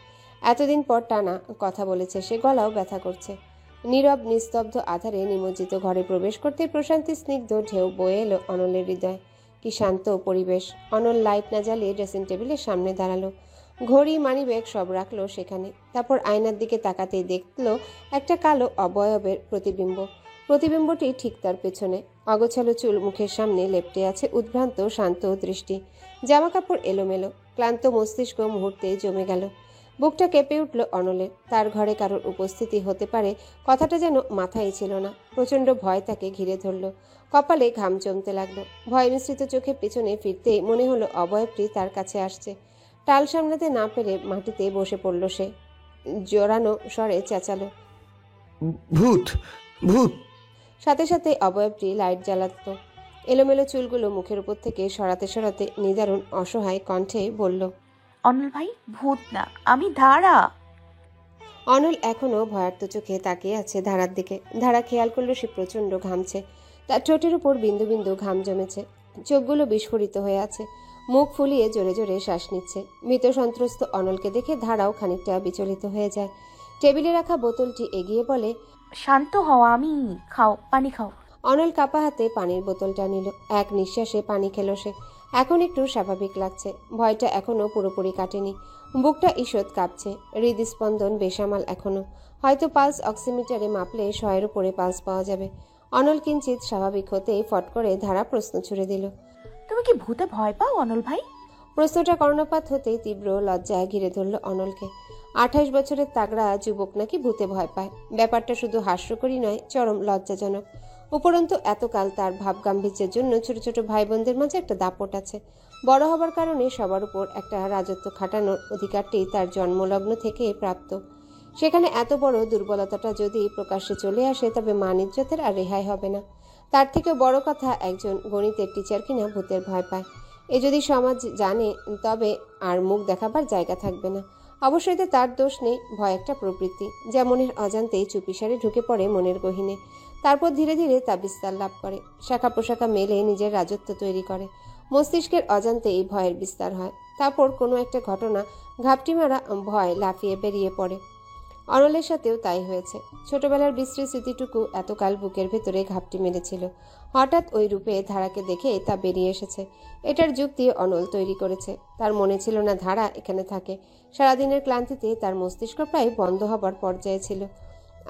এতদিন পর টানা কথা বলেছে সে, গলাও ব্যথা করছে। নীরব নিস্তব্ধ আধারে নিমজ্জিত ঘরে প্রবেশ করতে প্রশান্তি স্নিগ্ধ ঢেউ বয়ে এলো অনলের হৃদয়। কি শান্ত পরিবেশ। অনল লাইট না জ্বালিয়ে ড্রেসিং টেবিলের সামনে দাঁড়ালো। ঘড়ি, মানিব্যাগ সব রাখলো সেখানে। তারপর আয়নার দিকে তাকাতেই দেখলো একটা কালো অবয়বের প্রতিবিম্ব। প্রতিবিম্বটি ঠিক তার পেছনে। অগোছালো চুল মুখের সামনে লেপ্টে আছে উদ্ভ্রান্ত শান্ত দৃষ্টি। জামা কাপড় এলোমেলো। ক্লান্ত মস্তিষ্ক মুহূর্তে জমে গেল। বুকটা কেঁপে উঠল অনলের। তার ঘরে কারোর উপস্থিতি হতে পারে কথাটা যেন মাথায় ছিল না। প্রচণ্ড ভয় তাকে ঘিরে ধরল। কপালে ঘাম জমতে লাগলো। ভয় মিশ্রিত চোখে পিছনে ফিরতেই মনে হলো অবয়বটি তার কাছে আসছে। টাল সামলাতে না পেরে মাটিতে বসে পড়ল সে। জোরানো স্বরে চেঁচালো, ভূত, ভূত! সাথে সাথে অবয়বটি লাইট জ্বালাতো। এলোমেলো চুলগুলো মুখের উপর থেকে সরাতে সরাতে নিদারুণ অসহায় কণ্ঠে বলল, অনল ভাই, ভূত না, আমি ধারা। অনল এখনো ভয়ার্ত চোখে তাকিয়ে আছে ধারার দিকে। ধারা খেয়াল করলো সে প্রচণ্ড ঘামছে। তার ঠোঁটের উপর বিন্দু বিন্দু ঘাম জমেছে। চোখগুলো বিস্ফোরিত হয়ে আছে। মুখ ফুলিয়ে জোরে জোরে শ্বাস নিচ্ছে। মৃত সন্ত্রস্ত অনলকে দেখে ধারাও খানিকটা বিচলিত হয়ে যায়। টেবিলে রাখা বোতলটি এগিয়ে বলে, শান্ত হও, আমি খাও, পানি খাও। অনল কাপা হাতে পানির বোতলটা নিল। এক নিঃশ্বাসে পানি খেল সে। এখন একটু স্বাভাবিক লাগছে। ভয়টা এখনো পুরোপুরি কাটেনি। বুকটা ঈষৎ কাঁপছে, হৃদস্পন্দন বেসামাল এখনো। হয়তো পালস অক্সিমিটারে মাপলে 100-এর উপরে পালস পাওয়া যাবে। অনল কিঞ্চিত স্বাভাবিক হতেই ফট করে ধারা প্রশ্ন ছুড়ে দিল, তুমি কি ভূতে ভয় পাও অনল ভাই? প্রশ্নটা কর্ণপাত হতেই তীব্র লজ্জা ঘিরে ধরল অনলকে। 28 বছরের তাগড়া যুবক নাকি ভূতে ভয় পায়, ব্যাপারটা শুধু হাস্যকরই নয়, চরম লজ্জাজনক। উপরন্তু এতকাল তার ভাব গাম্ভীর্যের জন্য ছোট ছোট ভাই বোনদের মাঝে একটা দাপট আছে। বড় হবার কারণে সবার উপর একটা রাজত্ব খাটানোর অধিকারটি তার জন্মলগ্ন থেকে প্রাপ্ত। সেখানে এত বড় দুর্বলতাটা যদি প্রকাশ্যে চলে আসে, তবে মান ইজ্জতের আর রেহাই হবে না। তার থেকে বড় কথা, একজন গণিতের টিচার কিনা ভূতের ভয় পায়। এ যদি সমাজ জানে, তবে আর মুখ দেখাবার জায়গা থাকবে না। অবশ্যই তো তার দোষ নেই, ভয় একটা প্রবৃত্তি, যা মনের অজান্তেই চুপিসারে ঢুকে পড়ে মনের গহীনে। তারপর ধীরে ধীরে তা বিস্তার লাভ করে, শাখা প্রশাখা মেলে নিজের রাজত্ব তৈরি করে। মস্তিষ্কের অজান্তে এই ভয়ের বিস্তার হয়। তারপর কোনো একটা ঘটনা ঘাপটি মারা ভয় লাফিয়ে বেরিয়ে পড়ে। অনলের সাথেও তাই হয়েছে। ছোটবেলার বিশ্রী স্মৃতিটুকু এতকাল বুকের ভেতরে ঘাপটি মেরেছিল। হঠাৎ ওই রূপে ধারাকে দেখে তা বেরিয়ে এসেছে। এটার যুক্তি অনল তৈরি করেছে। তার মনে ছিল না ধারা এখানে থাকে। সারাদিনের ক্লান্তিতে তার মস্তিষ্ক প্রায় বন্ধ হবার পর্যায়ে ছিল।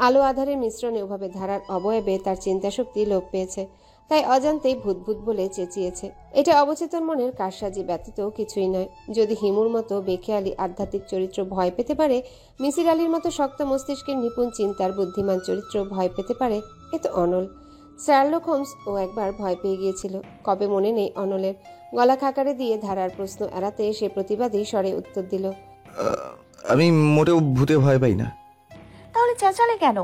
আলো আধারের মিশ্রণে ওভাবে ধারার অবয়বে তার চিন্তাশক্তি লোপ পেয়েছে। তাই অজান্তেই ভূত ভূত বলে চেঁচিয়েছে। এটা অবচেতন মনের কারসাজি ব্যতীত কিছুই নয়। যদি হিমুর মতো বেখেয়ালি আধ্যাত্মিক চরিত্র ভয় পেতে পারে, মিসির আলীর মতো শক্ত মস্তিষ্কের নিপুণ চিন্তার বুদ্ধিমান চরিত্র ভয় পেতে পারে, এ তো অনল। শার্লক হোমস ও একবার ভয় পেয়ে গিয়েছিল, কবে মনে নেই অনলের। গলা খাকারে দিয়ে ধারার প্রশ্ন এড়াতে সে প্রতিবাদী স্বরে উত্তর দিল, আমি মোটেও ভূতে ভয় পাই না। তাহলে চেঁচালে কেন?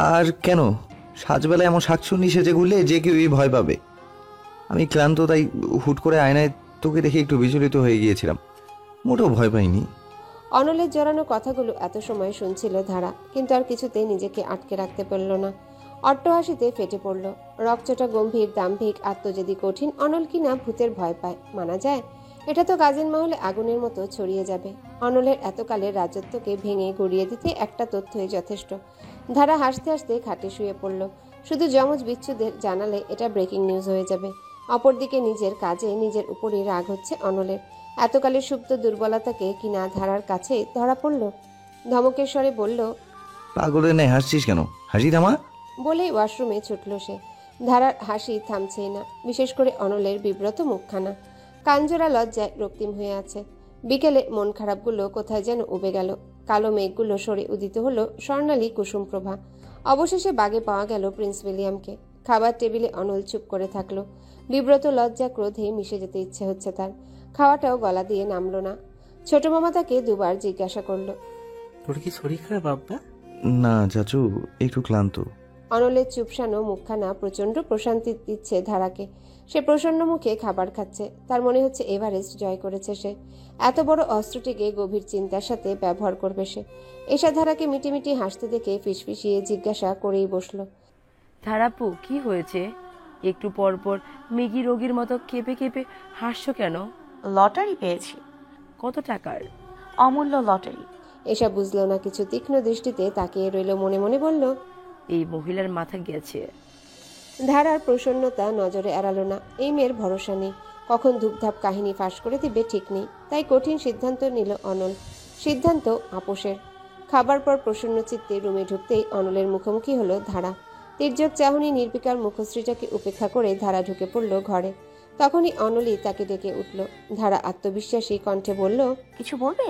আর কেন? সাজবেলায় এমন শাকচুন্নি সেজে ঘুরলে যে কেউই ভয় পাবে। আমি ক্লান্ত, তাই হুট করে আয়নায় তোকে দেখে একটু বিচলিত হয়ে গিয়েছিলাম, মোটেও ভয় পাইনি। অনলের জড়ানো কথাগুলো এত সময় শুনছিল ধারা, কিন্তু আর কিছুতেই নিজেকে আটকে রাখতে পারল না। অট্টহাসিতে ফেটে পড়ল। রকচটা গম্ভীর, দাম্ভিক, আত্মজেদি কঠিন অনল কিনা ভূতের ভয় পায়, মানা যায়? এটা তো কাজের মহলে আগুনের মতো ছড়িয়ে যাবে। অনলের এতকালের রাজত্বকে ভেঙে গুড়িয়ে দিতে একটা তথ্যই যথেষ্ট। ধারা হাসতে হাসতে খাটে শুয়ে পড়ল। শুধু যমজ বিচ্ছুদের জানালে এটা ব্রেকিং নিউজ হয়ে যাবে। অপরদিকে নিজের কাজে নিজের উপরই রাগ হচ্ছে অনলের। এতকালের সুপ্ত দুর্বলতাকে কিনা ধারার কাছে ধরা পড়ল। ধমকের স্বরে বলল, পাগলের ন্যায় হাসছিস কেন? হাসি থামা। বলেই ওয়াশরুমে ছুটল সে। ধারার হাসি থামছেই না, বিশেষ করে অনলের বিব্রত মুখখানা। কাঞ্জোরা লজ্জায় রক্তিম হয়ে আছে। বিকেলে মন খারাপগুলো কোথায় যেন উবে গেল। কালো মেঘগুলো সরে উদিত হলো স্বর্ণালী কুসুম প্রভা। অবশেষে বাগে পাওয়া গেল প্রিন্স উইলিয়ামকে। খাবার টেবিলে অনল চুপ করে থাকলো। বিব্রত লজ্জা ক্রোধে মিশে যেতে ইচ্ছে হচ্ছে তার। খাওয়াটাও গলা দিয়ে নামলো না। ছোট মামা তাকে দুবার জিজ্ঞাসা করলো, তোর কি শরীর খারাপ আব্বা? না চাচু, একটু ক্লান্ত। অনলের চুপসানো মুখখানা প্রচন্ড প্রশান্তি দিচ্ছে ধারাকে। সে প্রসন্ন মুখে খাবার খাচ্ছে। তার মনে হচ্ছে এভারেস্ট জয় করেছে সে। এত বড় অস্ত্রটিকে গভীর চিন্তার সাথে ব্যবহার করবে সে। এসা ধারাকে মিটিমিটি হাসতে দেখে ফিসফিসিয়ে জিজ্ঞাসা করেই বসল, ধারাপু কি হয়েছে? একটু পর পর মেগি রোগীর মতো কেঁপে কেঁপে হাসছো কেন? লটারি পেয়েছি। কত টাকার? অমূল্য লটারি। এসা বুঝলো না কিছু। তীক্ষ্ণ দৃষ্টিতে তাকিয়ে রইল। মনে মনে বলল, এই মহিলার মাথা গেছে। ধারার প্রসন্নতা নজরে এড়ালো না। এই মেয়ের ভরসা নেই, কখন ধূপধাপ কাহিনী ফাঁস করে দিবে ঠিক নেই। তাই কঠিন সিদ্ধান্ত নিল অনল। সিদ্ধান্ত আপোষের। খাবার পর প্রসন্ন চিত্তে রুমে ঢুকতেই অনলের মুখোমুখি হলো ধারা। তির্যক চাহনি নির্বিকার মুখশ্রীটাকে উপেক্ষা করে ধারা ঢুকে পড়ল ঘরে। তখনই অনলই তাকে ডেকে উঠল। ধারা আত্মবিশ্বাসী কণ্ঠে বলল, কিছু বলবে?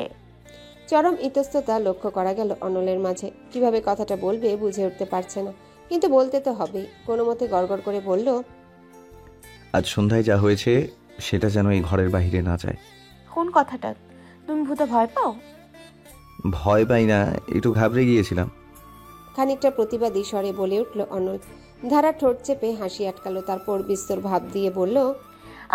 চরম ইতস্ততা লক্ষ্য করা গেল অনলের মাঝে। কিভাবে কথাটা বলবে বুঝে উঠতে পারছে না, কিন্তু বলতে তো হবেই। কোনো মতে গড়গড় করে বলল, আজ সন্ধ্যায় যা হয়েছে সেটা যেন এই ঘরের বাহিরে না যায়। কোন কথাটা? তুমি ভূতে ভয় পাও? ভয় পাই না, একটু ঘাবড়ে গিয়েছিলাম। খানিকটা প্রতিবাদী স্বরে বলে উঠল অনল। ধারা ঠোঁট চেপে হাসি আটকালো। তারপর বিস্তর ভাব দিয়ে বলল,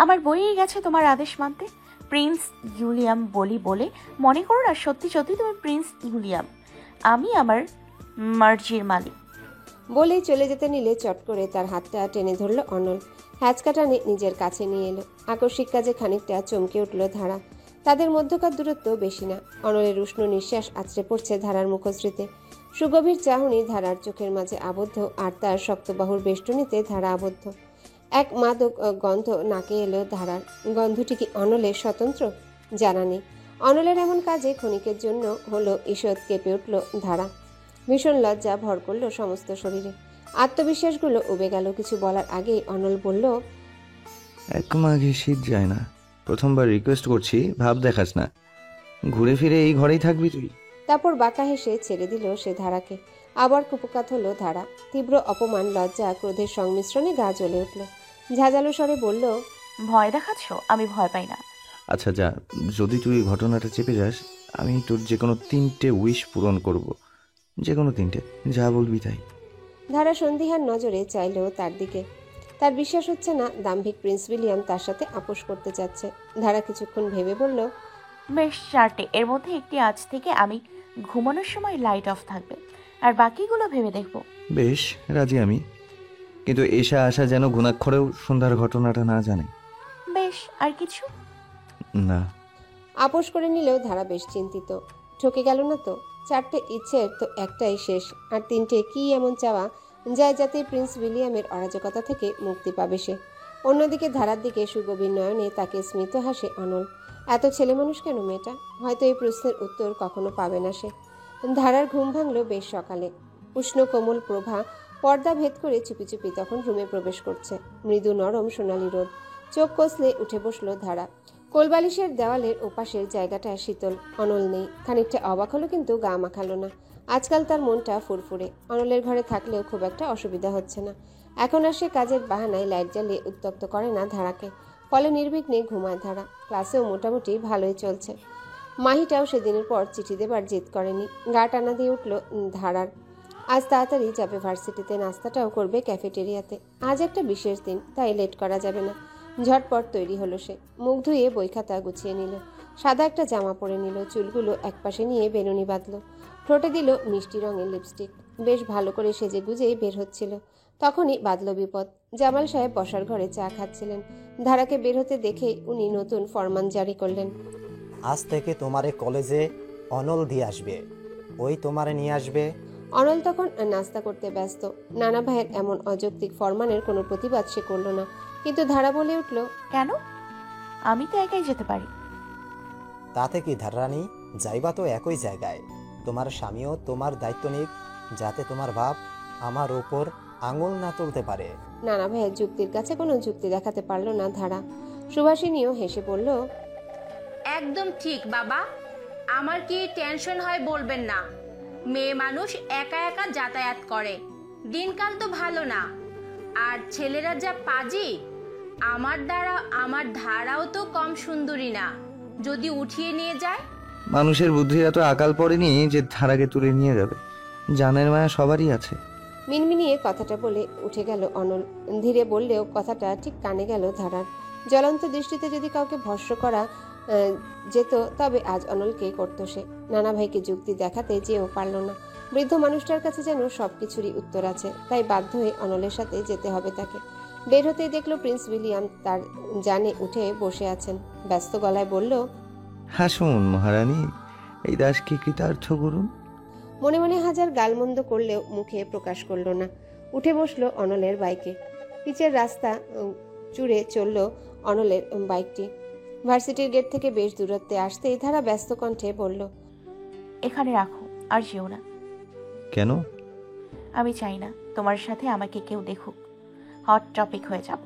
আমার বইয়ে গেছে তোমার আদেশ মানতে। প্রিন্স উইলিয়াম বলি বলে মনে করো না সত্যি সত্যি তুমি প্রিন্স উইলিয়াম। আমি আমার মার্জির মালিক। বলেই চলে যেতে নিলে চট করে তার হাতটা টেনে ধরল অনল। হ্যাচকা টানে নিজের কাছে নিয়ে এলো। আকস্মিক কাজে খানিকটা চমকে উঠল ধারা। তাদের মধ্যকার দূরত্ব বেশি না। অনলের উষ্ণ নিঃশ্বাস আছড়ে পড়ছে ধারার মুখশ্রীতে। সুগভীর চাহনি ধারার চোখের মাঝে আবদ্ধ, আর তার শক্তবাহুর বেষ্টনীতে ধারা আবদ্ধ। এক মাদক গন্ধ নাকে এলো ধারার। গন্ধটি কি অনলের স্বতন্ত্র? জানা নেই। অনলের এমন কাজে ক্ষণিকের জন্য হলো ঈষৎ কেঁপে উঠল ধারা। ভীষণ লজ্জা ভর করল সমস্ত শরীরে। আত্মবিশ্বাসগুলো উবে গেল। কিছু বলার আগেই অনল বলল, এক মাঘে শীত যায় না, প্রথমবার রিকোয়েস্ট করছি, ভাব দেখাস না, ঘুরে ফিরে এই ঘরেই থাকবি তুই। তারপর বাঁকা হেসে ছেড়ে দিল সে ধারাকে। আবার কুপকাত হলো ধারা। তীব্র অপমান, লজ্জা, ক্রোধের সংমিশ্রণে গা জ্বলে উঠল। ঝাঁঝালো স্বরে বলল, ভয় দেখাচ্ছ? আমি ভয় পাই না। আচ্ছা যা, যদি তুই এই ঘটনাটা চেপে যাস, আমি তোর যে কোনো 3টে উইশ পূরণ করব, যে কোনো 3টে, যা বলবি তাই। ধারা সন্দিহান নজরে চাইল তার দিকে। তার বিশ্বাস হচ্ছে না দাম্ভিক প্রিন্স উইলিয়াম তার সাথে আপোষ করতে চাচ্ছে। ধারা কিছুক্ষণ ভেবে বলল, বেশ, 4টে। এর মধ্যে একটি আজ থেকে আমি ঘুমানোর সময় লাইট অফ থাকবে, আর বাকিগুলো ভেবে দেখব। বেশ, রাজি আমি, কিন্তু এসা আসা যেন ঘুণাক্ষরেও সন্ধ্যার ঘটনাটা না জানে। বেশ, আর কিছু না। আপোষ করে নিলেও ধারা বেশ চিন্তিত। ঠকে গেল না তো? 4টে ইচ্ছের তো একটাই শেষ, আর 3টে কি এমন চাওয়া যায় যাতে প্রিন্স উইলিয়ামের অরাজকতা থেকে মুক্তি পাবে সে? অন্যদিকে ধারার দিকে সুগভীর নয়নে তাকে স্মিত হাসে অনল। এত ছেলে মানুষ কেন মেয়েটা? হয়তো এই প্রশ্নের উত্তর কখনো পাবে না সে। ধারার ঘুম ভাঙল বেশ সকালে। উষ্ণ কোমল প্রভা পর্দা ভেদ করে চুপি চুপি তখন রুমে প্রবেশ করছে। মৃদু নরম সোনালি রোদ। চোখ কষলে উঠে বসলো ধারা। কোলবালিশের দেওয়ালের ওপাশের জায়গাটা শীতল। অনল নেই। খানিকটা অবাক হলো, কিন্তু গা মাখালো না। আজকাল তার মনটা ফুরফুরে। অনলের ঘরে থাকলেও খুব একটা অসুবিধা হচ্ছে না। এখন আর সে কাজের বাহানায় লাইট জ্বালিয়ে উত্তপ্ত করে না ধারাকে। ফলে নির্বিঘ্নে ঘুমায় ধারা। ক্লাসেও মোটামুটি ভালোই চলছে। মাহিটাও সেদিনের পর চিঠি দেবার জেদ করেনি। গা টানা দিয়ে উঠল ধারার। আজ তাড়াতাড়ি যাবে ভার্সিটিতে, নাস্তাটাও করবে ক্যাফেটেরিয়াতে। আজ একটা বিশেষ দিন, তাই লেট করা যাবে না। ঝটপট তৈরি হলো সে। মুখ ধুয়ে বই খাতা গুছিয়ে নিল। সাদা একটা জামা পরে নিল। চুলগুলো একপাশে নিয়ে বেনুনি বাঁধল। ঠোঁটে দিল মিষ্টি রঙের লিপস্টিক। বেশ ভালো করে সেজে গুজেই বের হচ্ছিল। তখনই বাঁধল বিপদ। জামাল সাহেব বসার ঘরে চা খাচ্ছিলেন। ধারাকে বের হতে দেখে উনি নতুন ফরমান জারি করলেন। আজ থেকে তোমারে কলেজে অনল দিয়ে আসবে, ওই তোমারে নিয়ে আসবে। অনল তখন নাস্তা করতে ব্যস্ত। নানা ভাইয়ের এমন অযৌক্তিক ফরমানের কোনো প্রতিবাদ সে করল না। কিন্তু ধারা বলে উঠল, কেন? আমি তো একাই যেতে পারি। তাতে কি ধারানি, যাইবা তো একই জায়গায়। তোমার স্বামীও তোমার দায়িত্ব নিক, যাতে তোমার বাপ আমার ওপর আঙুল না তুলতে পারে। নানা ভাইয়ের যুক্তির কাছে কোনো যুক্তি দেখাতে পারল না ধারা। সুভাষিনীও হেসে বলল, একদম ঠিক বাবা। আমার কি টেনশন হয় বলবেন না। মেয়ে মানুষ একা একা যাতায়াত করে, দিনকাল তো ভালো না। আর ছেলেরা যা পাজি, আমার ধারাও তো কম সুন্দরী না। যদি উঠিয়ে নিয়ে যায়। মানুষের বুদ্ধির এত আকাল পড়েনি যে ধারাকে তুলে নিয়ে যাবে। জানের মায়া সবারই আছে। মিনমিনিয়ে কথাটা বলে উঠে গেল অনল। ধীরে বললেও কথাটা ঠিক কানে গেল ধারার। জ্বলন্ত দৃষ্টিতে যদি কাউকে ভস্ম করা যেত, তবে আজ অনলকে করতো সে। নানা ভাইকে যুক্তি দেখাতে যেও পারল না। বৃদ্ধ মানুষটার কাছে যেন সবকিছুরই উত্তর আছে, তাই বাধ্য হয়ে অনলের সাথে যেতে হবে তাকে। বের হতেই দেখলো প্রিন্স উইলিয়াম তার জানে উঠে বসে আছেন। ব্যস্ত গলায় বলল, হাসুন মহারানী, এই দাসকে কৃতার্থ করুন। মনে মনে হাজার গালমন্দ করলেও মুখে প্রকাশ করল না। উঠে বসলো অনলের বাইকে। পিচের রাস্তা চুড়ে চলল অনলের বাইকটি। ভার্সিটির গেট থেকে বেশ দূরত্বে আসতেই ধারা ব্যস্ত কণ্ঠে বলল, এখানে রাখো, আর যেও না। কেন? আমি চাই না তোমার সাথে আমাকে কেউ দেখুক। হট টপিক হয়ে যাব।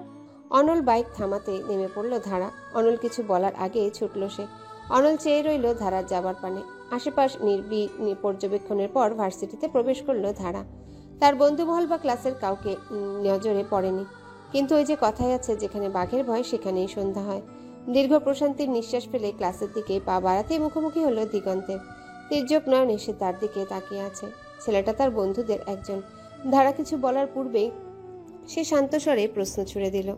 অনল বাইক থামাতে নেমে পড়ল ধারা। অনল কিছু বলার আগে ছুটল সে। অনল চেয়ে রইল ধারার যাবার পানে। আশেপাশ নির্বিঘ্ন পর্যবেক্ষণের পর ভার্সিটিতে প্রবেশ করল ধারা। তার বন্ধুমহল বা ক্লাসের কাউকে নজরে পড়েনি। কিন্তু ওই যে কথাই আছে, যেখানে বাঘের ভয় সেখানেই সন্ধ্যা হয়। দীর্ঘ প্রশান্তির নিঃশ্বাস ফেলে ক্লাসের দিকে পা বাড়াতে মুখোমুখি হলো দিগন্তের। তির্যক নয়নে সে তার দিকে তাকিয়ে আছে। ছেলেটা তার বন্ধুদের একজন। ধারা কিছু বলার পূর্বেই সে শান্ত স্বরে প্রশ্ন ছুড়ে দিল,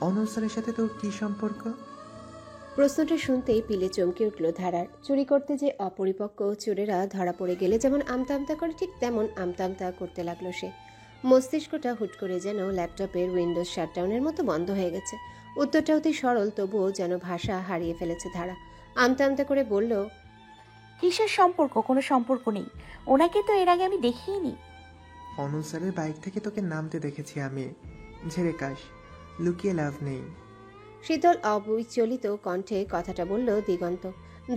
অনল স্যারের সাথে তোর কি সম্পর্ক? প্রশ্নটা শুনতেই পিলে চমকে উঠল ধারার। চুরি করতে যে অপরিপক্ক চোরেরা ধরা পড়ে গেলে যেমন আমতা আমতা করে, ঠিক তেমন আমতা আমতা করতে লাগলো সে। মস্তিষ্কটা হুট করে যেন ল্যাপটপের উইন্ডোজ শাটডাউনের মতো বন্ধ হয়ে গেছে। উত্তরটা অতি সরল, তবুও যেন ভাষা হারিয়ে ফেলেছে ধারা। আমতা আমতা করে বলল, কিসের সম্পর্ক? কোনো সম্পর্ক নেই। ওনাকে তো এর আগে আমি দেখিনি। অনল স্যারের বাইক থেকে তোকে নামতে দেখেছি আমি। ঝেড়ে কাশ, লুকিয়ে লাভ নেই। শীতল অবিচলিত কণ্ঠে কথাটা বলল দিগন্ত।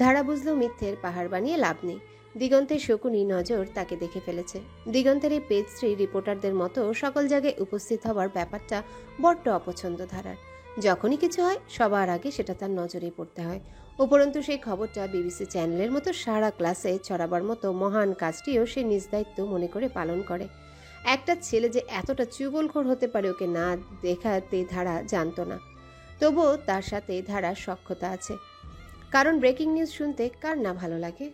ধারা বুঝলো মিথ্যের পাহাড় বানিয়ে লাভ নেই। দিগন্তের শকুনি নজর তাকে দেখে ফেলেছে। দিগন্তের এই পেজ 3 রিপোর্টারদের মতো সকল জায়গায় উপস্থিত হওয়ার ব্যাপারটা বড্ড অপছন্দ ধারার। যখনই কিছু হয় সবার আগে সেটা তার নজরেই পড়তে হয়। উপরন্তু সেই খবরটা বিবিসি চ্যানেলের মতো সারা ক্লাসে ছড়াবার মতো মহান কাজটিও সে নিজ দায়িত্ব মনে করে পালন করে। একটা ছেলে যে এতটা চুগলখোর হতে পারে ওকে না দেখাতে ধারা জানতো না। তবুও তার সাথে ধারার সখ্যতা আছে, কারণ ব্রেকিং নিউজ শুনতে কার না ভালো লাগে।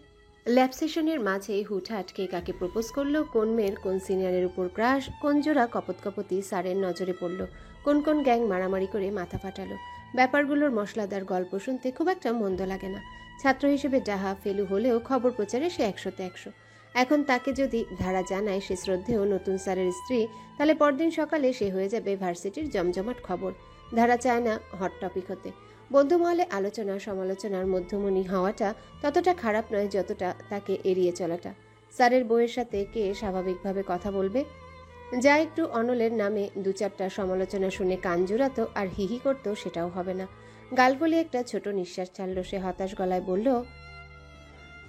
ল্যাব সেশনের মাঝে হুটহাট কে কাকে প্রপোজ করলো, কোন মেয়ের কোন সিনিয়রের উপর ক্রাশ, কোন জোড়া কপতি স্যারের নজরে পড়লো, কোন কোন গ্যাং মারামারি করে মাথা ফাটালো, ব্যাপারগুলোর মশলাদার গল্প শুনতে খুব একটা মন্দ লাগে না। ছাত্র হিসেবে ডাহা ফেলু হলেও খবর প্রচারে সে 100তে 100। এখন তাকে যদি ধারা জানায় সে শ্রদ্ধেয় নতুন স্যারের স্ত্রী, তাহলে পরদিন সকালে সে হয়ে যাবে ভার্সিটির জমজমাট খবর। ধারা চায় না হট টপিক হতে। বন্ধু মহলে আলোচনা সমালোচনার মধ্যমণি হওয়াটা ততটা খারাপ নয় যতটা তাকে এড়িয়ে চলাটা। স্যারের বউয়ের সাথে কে স্বাভাবিকভাবে কথা বলবে? যা একটু অনলের নামে 2-4টা সমালোচনা শুনে কান জুড়াতো আর হিহি করতো সেটাও হবে না। গাল ফলি একটা ছোট নিঃশ্বাস ছাড়ল সে, হতাশ গলায় বলল,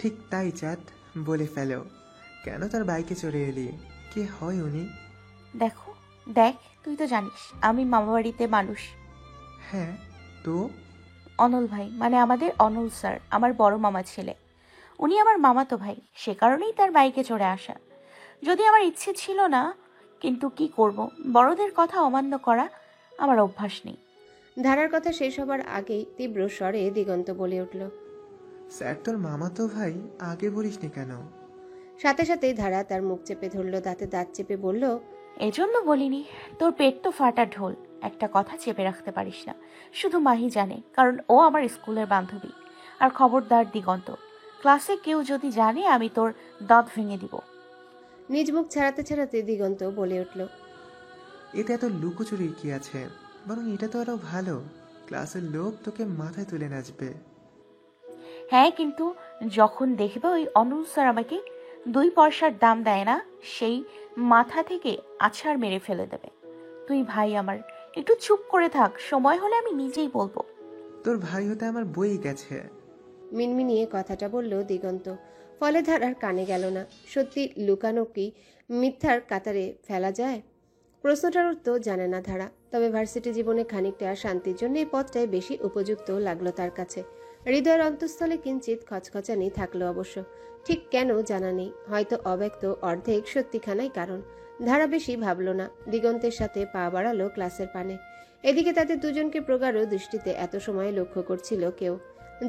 ঠিক তাই চাঁদ, বলে ফেলো। কেন তার বাইকে চড়ে এলি? কে হয় উনি? দেখ তুই তো জানিস আমি মামাবাড়িতে মানুষ। হ্যাঁ তো? অনল ভাই, মানে আমাদের অনল স্যার, আমার বড় মামা ছেলে। উনি আমার মামাতো ভাই, সে কারণেই তার বাইকে চড়ে আসা। যদি আমার ইচ্ছে ছিল না, কিন্তু কি করব, বড়দের কথা অমান্য করা আমার অভ্যাস নেই। ধারার কথা শেষ হবার আগেই তীব্র স্বরে দিগন্ত বলে উঠল, স্যার তোর মামা তো ভাই, আগে বলিসনি কেন? সাথে সাথেই ধারা তার মুখ চেপে ধরল, দাঁতে দাঁত চেপে বলল, এজন্য বলিনি। তোর পেট তো ফাটা ঢোল, একটা কথা চেপে রাখতে পারিস না। শুধু মাহি জানে, কারণ ও আমার স্কুলের বান্ধবী। আর খবরদার দিগন্ত, ক্লাসে কেউ যদি জানে আমি তোর দাঁত ভেঙে দিব। নিজ মুখ ছাড়াতে ছাড়াতে দিগন্ত বলে উঠল, এতে এত লুকোচুরি কি আছে? বরং এটা তো আরো ভালো, ক্লাসের লোক তোকে মাথায় তুলে নাচবে। হ্যাঁ, কিন্তু যখন দেখবে ওই অনল স্যার আমাকে 2 পয়সার দাম দেয় না, সেই মাথা থেকে আছাড় মেরে ফেলে দেবে। তুই ভাই আমার, একটু চুপ করে থাক, সময় হলে আমি নিজেই বলবো। তোর ভাই হতে আমার বই গেছে। মিনমিনিয়ে কথাটা বলল দিগন্ত। ফলে ধারার কানে গেল না। সত্যি লুকানো কি মিথ্যার কাতারে ফেলা যায়? প্রশ্নটার উত্তর জানে না ধারা। তবে ভার্সিটি জীবনে খানিকটা শান্তির জন্য এই পথটাই বেশি উপযুক্ত লাগলো তার কাছে। হৃদয়ের অন্তঃস্থলে কিঞ্চিত খচখচানি থাকলো অবশ্য। ঠিক কেন জানা নেই, হয়তো অব্যক্ত অর্ধেক সত্যিখানাই কারণ। ধারা বেশি ভাবল না, দিগন্তের সাথে পা বাড়ালো ক্লাসের পানে। এদিকে তাদের দুজনকে প্রগাঢ় দৃষ্টিতে এত সময় লক্ষ্য করছিল কেউ।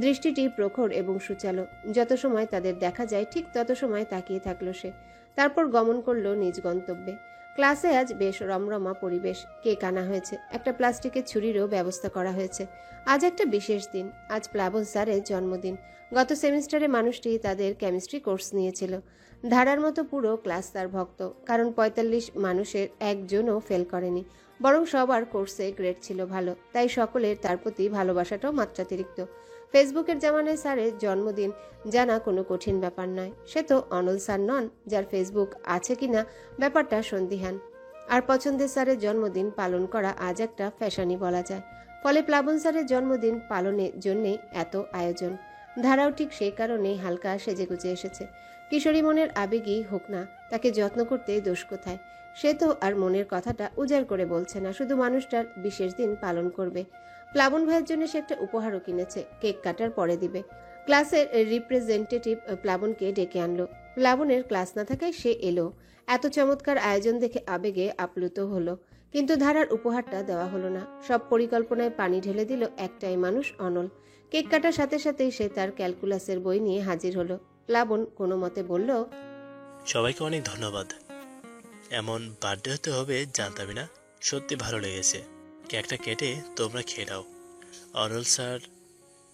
দৃষ্টিটি প্রখর এবং সুচালো। যত সময় তাদের দেখা যায় ঠিক তত সময় তাকিয়ে থাকলো সে। তারপর গমন করলো নিজ গন্তব্যে। ক্লাসে আজ বেশ রমরমা পরিবেশ। কেক আনা হয়েছে, একটা প্লাস্টিকের ছুরিরও ব্যবস্থা করা হয়েছে। আজ একটা বিশেষ দিন, আজ প্লাবন স্যারের জন্মদিন। গত সেমিস্টারে মানুষটি তাদের কেমিস্ট্রি কোর্স নিয়েছিল। ধারার মতো পুরো ক্লাস তার ভক্ত, কারণ 45 মানুষের একজনও ফেল করেনি, বরং সবার কোর্সে গ্রেড ছিল ভালো। তাই সকলের তার প্রতি ভালোবাসাটাও মাত্রাতিরিক্ত। ফেসবুকের জামানায় স্যারের জন্মদিন জানা কোনো কঠিন ব্যাপার নয়। সে তো অনল স্যার নন, যার ফেসবুক আছে কিনা ব্যাপারটা সন্দিহান। আর পছন্দের স্যারের জন্মদিন পালন করা আজ একটা ফ্যাশনই বলা যায়। ফলে প্লাবন স্যারের জন্মদিন পালনের জন্যেই এত আয়োজন। ধারাও ঠিক সেই কারণেই হালকা সেজেগুজে এসেছে। কিশোরী মনের আবেগই হোক না, তাকে যত্ন করতে দোষ কোথায়? সে তো আর মনের কথাটা উজাড় করে বলছে না, শুধু মানুষটার বিশেষ দিন পালন করবে। প্লাবন ভাইয়ের জন্য সে একটা উপহারও কিনেছে, কেক কাটার পরে দিবে। ক্লাসের রিপ্রেজেন্টেটিভ প্লাবনকে ডেকে আনলো। প্লাবনের ক্লাস না থাকায় সে এলো। এত চমৎকার আয়োজন দেখে আবেগে আপ্লুত হলো, কিন্তু ধারার উপহারটা দেওয়া হলো না। সব পরিকল্পনায় পানি ঢেলে দিল একটাই মানুষ, অনল। কেক কাটার সাথে সাথেই সে তার ক্যালকুলাসের বই নিয়ে হাজির হলো। প্লাবন কোনো মতে বলল, সবাইকে অনেক ধন্যবাদ। এমন বার্থডে হতে হবে জানতামই না, সত্যি ভালো লেগেছে। কেকটা কেটে তোমরা খেয়ে নাও। অনল স্যার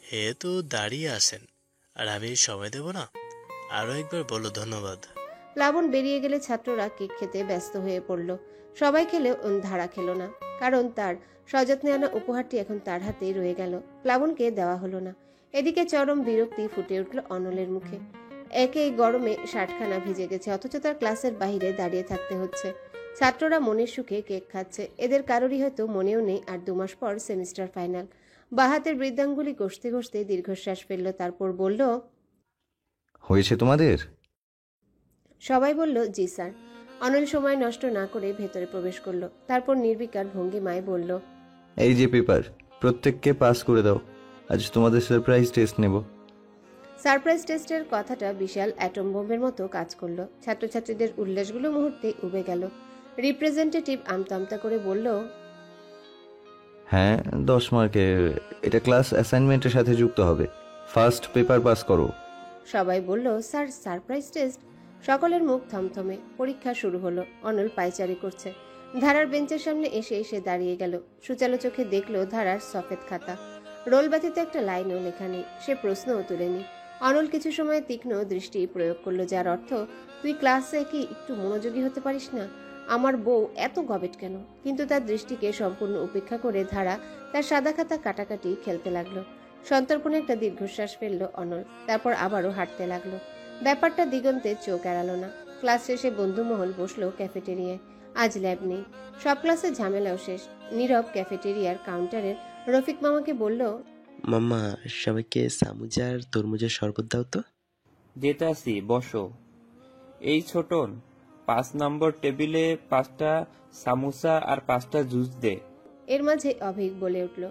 হে তো দাঁড়িয়ে আছেন, আর আমি সময় দেব না? আরো একবার বলো ধন্যবাদ। প্লাবন বেরিয়ে গেলে ছাত্ররা কেক খেতে ব্যস্ত হয়ে পড়ল। সবাই খেলেও ধারা খেলো না, কারণ তার সযত্নে আনা উপহারটি এখন তার হাতেই রয়ে গেল, প্লাবনকে দেওয়া হলো না। এদিকে চরম বিরক্তি ফুটে উঠল অনলের মুখে। একেই গরমে শার্টখানা ভিজে গেছে, অথচ তার ক্লাসের বাইরে দাঁড়িয়ে থাকতে হচ্ছে। ছাত্ররা মনের সুখে কেক খাচ্ছে। এদের কারোরই হয়তো মনেও নেই আর 2 মাস পর সেমিস্টার ফাইনাল। বাহাতের বৃদ্ধাঙ্গুলি ঘষতে ঘষতে দীর্ঘশ্বাস ফেলল, তারপর বলল, হয়েছে তোমাদের? সবাই বলল জি স্যার। অনল সময় নষ্ট না করে ভেতরে প্রবেশ করলো। তারপর নির্বিকার ভঙ্গিমায় বলল, এই যে পেপার, প্রত্যেককে পাস করে দাও। আজ তোমাদের সারপ্রাইজ টেস্ট নেব। সারপ্রাইজ টেস্টের কথাটা বিশাল অ্যাটম বোমের মতো কাজ করলো। ছাত্রছাত্রীদের উল্লাসগুলো মুহূর্তে উবে গেল। রিপ্রেজেন্টেটিভ আমতা আমতা করে বলল, হ্যাঁ, 10 মার্কের। এটা ক্লাস অ্যাসাইনমেন্টের সাথে যুক্ত হবে। ফার্স্ট পেপার পাস করো। সবাই বলল, স্যার সারপ্রাইজ টেস্ট? সকলের মুখ থমথমে। পরীক্ষা শুরু হলো। অনল পায়চারি করছে। ধারার বেঞ্চের সামনে এসে এসে দাঁড়িয়ে গেল। সুচালো চোখে দেখলো ধারার সফেদ খাতা। রোল ব্যতীত একটা লাইনও লেখা নেই। সে প্রশ্নও তুলেনি। অনল কিছু সময় তীক্ষ্ণ দৃষ্টি প্রয়োগ করলো, যার অর্থ, তুই ক্লাসে কি একটু মনোযোগী হতে পারিস না? আমার বউ এত গবেট কেন? কিন্তু তার দৃষ্টিকে সম্পূর্ণ উপেক্ষা করে ধারা তার সাদা খাতা কাটাকাটি খেলতে লাগলো। সন্তর্পণে একটা দীর্ঘশ্বাস ফেললো অনল। তারপর আবারও হাঁটতে লাগলো। ব্যাপারটা দিগন্তে চোখ এড়ালো না। ক্লাস শেষে বন্ধুমহল বসলো ক্যাফেটেরিয়ায়। আজ ল্যাব নেই। সব ক্লাসের ঝামেলাও শেষ। নীরব ক্যাফেটেরিয়ার কাউন্টারের রফিক মামাকে বলল, মাম্মা, সবাইকে সামুজার তরমুজের শরবত দাও তো। যেতাছি, বসো। এই ছোটন, 5 নম্বর টেবিলে 5টা সামোসা আর 5টা জুস দে। এর মাঝে অভিক বলে উঠল,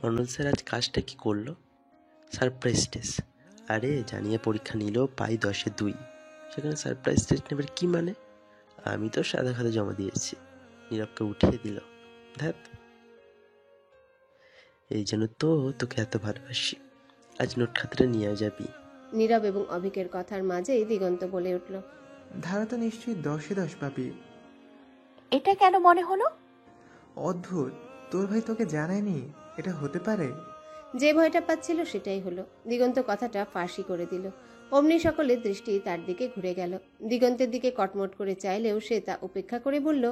অনল স্যার আজ কাজটা কি করলো? Surprise test. আরে জানিয়ে পরীক্ষা নিল পাই 10-এ 2। সেখানে সারপ্রাইজ টেস্ট নেবার কি মানে? আমি তো সাদা খাতা জমা দিয়েছি। নীরবকে উঠিয়ে দিল। ধ্যাত, এই জন্য তো তোকে এত ভালোবাসি। আজ নোট খাতাটা নিয়ে যাবি। নীরব এবং অভিকের কথার মাঝেই দিগন্ত বলে উঠল, ধারা তো নিশ্চয়ই 10-এ 10 পাবি। এটা কেন মনে হলো? অদ্ভুত, তোর ভাই তোকে জানায়নি এটা হতে পারে? যে ভয়টা পাচ্ছিল সেটাই হলো। দিগন্ত কথাটা ফাঁসি করে দিল। অমনি সকলের দৃষ্টি তার দিকে ঘুরে গেল। দিগন্তের দিকে কটমট করে চাইলেও সে তা উপেক্ষা করে বলল,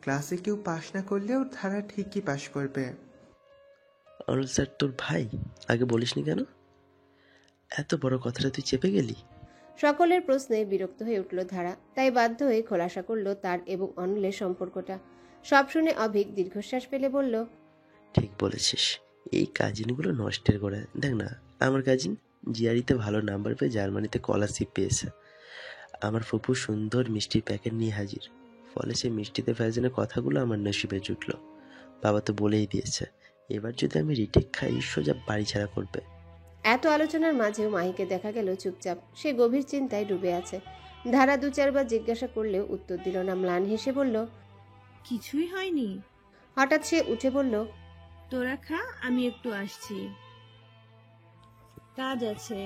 ক্লাসে কেউ পাশ না করলেও ধারা ঠিকই পাশ করবে। অনল স্যার তোর ভাই? আগে বলিসনি কেন? এত বড় কথাটা তুই চেপে গেলি। সকলের প্রশ্নে বিরক্ত হয়ে উঠল ধারা। তাই বাধ্য হয়ে খোলাসা করলো তার এবং অনলের সম্পর্কটা। সব শুনে অভিক দীর্ঘশ্বাস ফেলে বলল, ঠিক বলেছিস। এই কাজিনগুলো নষ্টের গোড়া। দেখ না, আমার কাজিন জিআরিতে ভালো নাম্বার পেয়ে জার্মানিতে স্কলারশিপ পেয়েছে। আমার ফুপু সুন্দর মিষ্টির প্যাকেট নিয়ে হাজির। ফলে সেই মিষ্টিতে ফ্যাজনের কথাগুলো আমার নসিবে জুটলো। বাবা তো বলেই দিয়েছে, এবার যদি আমি রিটেক খাই সোজা বাড়ি ছাড়া করবে। এত আলোচনার মাঝেও মাহিকে দেখা গেল চুপচাপ। সে গভীর চিন্তায় ডুবে আছে। ধারা 2-4 বার জিজ্ঞাসা করলেও উত্তর দিল না। ম্লান হেসে বলল, কিছুই হয়নি। হঠাৎ সে উঠে বলল, তোরা খা, আমি একটু আসছি, কাজ আছে।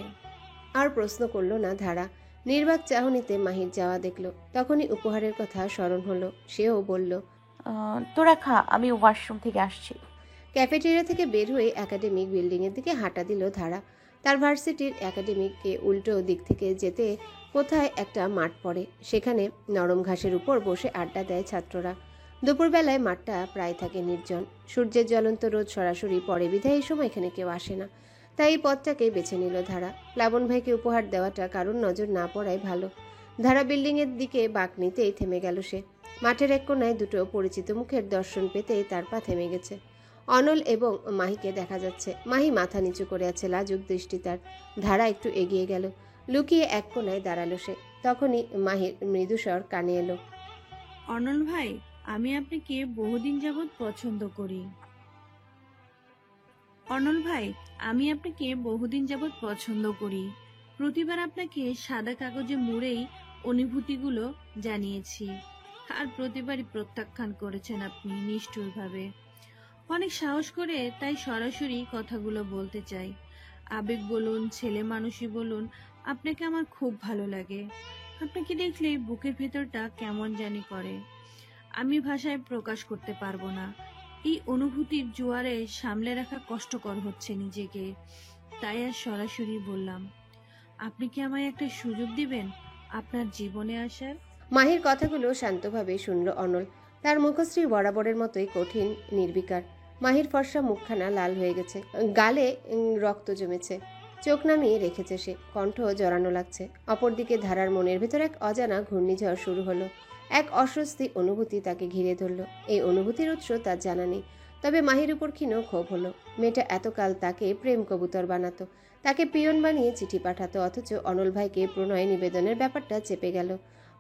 আর প্রশ্ন করলো না ধারা। নির্বাক চাহনিতে মাহির যাওয়া দেখলো। তখনই উপহারের কথা স্মরণ হলো। সেও বলল, তোরা খা, আমি ওয়াশরুম থেকে আসছি। ক্যাফেটেরিয়া থেকে বের হয়ে একাডেমিক বিল্ডিং এর দিকে হাঁটা দিল ধারা। তার ভার্সিটির একাডেমিককে উল্টো দিক থেকে যেতে কোথায় একটা মাঠ পড়ে। সেখানে নরম ঘাসের উপর বসে আড্ডা দেয় ছাত্ররা। দুপুরবেলায় মাঠটা প্রায় থাকে নির্জন। সূর্যের জ্বলন্ত রোদ সরাসরি পড়ে বিধায় এই সময় এখানে কেউ আসে না। তাই এই পথটাকে বেছে নিল ধারা। প্লাবন ভাইকে উপহার দেওয়াটা কারোর নজর না পড়াই ভালো। ধারা বিল্ডিং এর দিকে বাঁক নিতেই থেমে গেল সে। মাঠের এক কোনায় দুটো পরিচিত মুখের দর্শন পেতেই তার পা থেমে গেছে। অনল এবং মাহিকে দেখা যাচ্ছে। মাহি মাথা নিচু করে আছে, লাজুক দৃষ্টি তার। ধারা একটু এগিয়ে গেল। লুকিয়ে এক কোনায় দাঁড়ালো সে। তখনই মাহির মৃদুস্বর কানে এলো, অনল ভাই, আমি আপনাকে বহুদিন যাবৎ পছন্দ করি। অনল ভাই, আমি আপনাকে বহুদিন যাবৎ পছন্দ করি। প্রতিবার আপনাকে সাদা কাগজে মুড়েই অনুভূতিগুলো জানিয়েছি, আর প্রতিবারই প্রত্যাখ্যান করেছেন আপনি নিষ্ঠুরভাবে। অনেক সাহস করে তাই সরাসরি কথাগুলো বলতে চাই। আবেগ বলুন, ছেলে মানুষই বলুন, আপনাকে আমার খুব ভালো লাগে। আপনাকে দেখলে বুকের ভেতরটা কেমন জানি করে। আমি ভাষায় প্রকাশ করতে পারবো না। এই অনুভূতির জোয়ারে সামলে রাখা কষ্টকর হচ্ছে নিজেকে। তাই আর সরাসরি বললাম, আপনি কি আমায় একটা সুযোগ দিবেন আপনার জীবনে আসার? মাহির কথাগুলো শান্তভাবে শুনল অনল। তার মুখশ্রী বরাবরের মতোই কঠিন, নির্বিকার। মাহির ফর্সা মুখখানা লাল হয়ে গেছে, গালে রক্ত জমেছে। চোখ নামিয়ে রেখেছে সে, কণ্ঠ জড়ানো লাগছে। অপরদিকে ধারার মনের ভেতর এক অজানা ঘূর্ণিঝড় শুরু হলো। এক অস্বস্তি অনুভূতি তাকে ঘিরে ধরল। এই অনুভূতির উৎস তার জানা নেই, তবে মাহির উপর ক্ষীণ ক্ষোভ হলো। মেয়েটা এতকাল তাকে প্রেম কবুতর বানাতো, তাকে পিয়ন বানিয়ে চিঠি পাঠাতো, অথচ অনল ভাইকে প্রণয় নিবেদনের ব্যাপারটা চেপে গেল।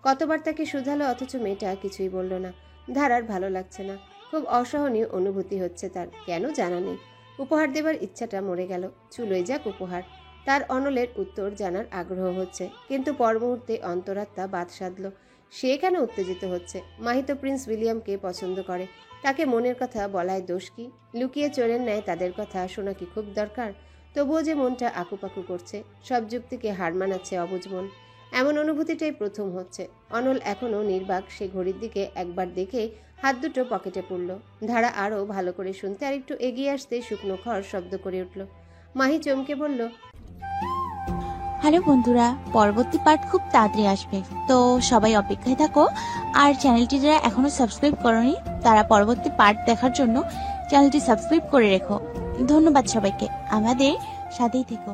কতবার তাকে শুধালো, অথচ মেয়েটা কিছুই বলল না। ধারার ভালো লাগছে না, খুব অসহনীয় অনুভূতি হচ্ছে তার, কেন জানা নেই। উপহার দেবার ইচ্ছাটা মরে গেল। চুলোয় যাক উপহার। তার অনলের উত্তর জানার আগ্রহ হচ্ছে, কিন্তু পর মুহূর্তে অন্তরাত্মা বাদ সাধল। সে কেন উত্তেজিত হচ্ছে? মাহি তো প্রিন্স উইলিয়ামকে পছন্দ করে, তাকে মনের কথা বলায় দোষ কি? লুকিয়ে চোরের ন্যায় তাদের কথা শোনা কি খুব দরকার? তবুও যে মনটা আকুপাকু করছে, সব যুক্তিকে হার মানাচ্ছে অবুঝ মন। এমন অনুভূতিটাই প্রথম হচ্ছে। অনল এখনও নির্বাক। সে ঘড়ির দিকে একবার দেখে হাত দুটো পকেটে পুরল। ধারা আরও ভালো করে শুনতে আর একটু এগিয়ে আসতে শুকনো খড় শব্দ করে উঠল। মাহি চমকে বলল, হ্যালো বন্ধুরা, পরবর্তী পার্ট খুব তাড়াতাড়ি আসবে, তো সবাই অপেক্ষায় থাকো। আর চ্যানেলটি যারা এখনো সাবস্ক্রাইব করনি তারা পরবর্তী পার্ট দেখার জন্য চ্যানেলটি সাবস্ক্রাইব করে রেখো। ধন্যবাদ সবাইকে, আমাদের সাথেই থেকো।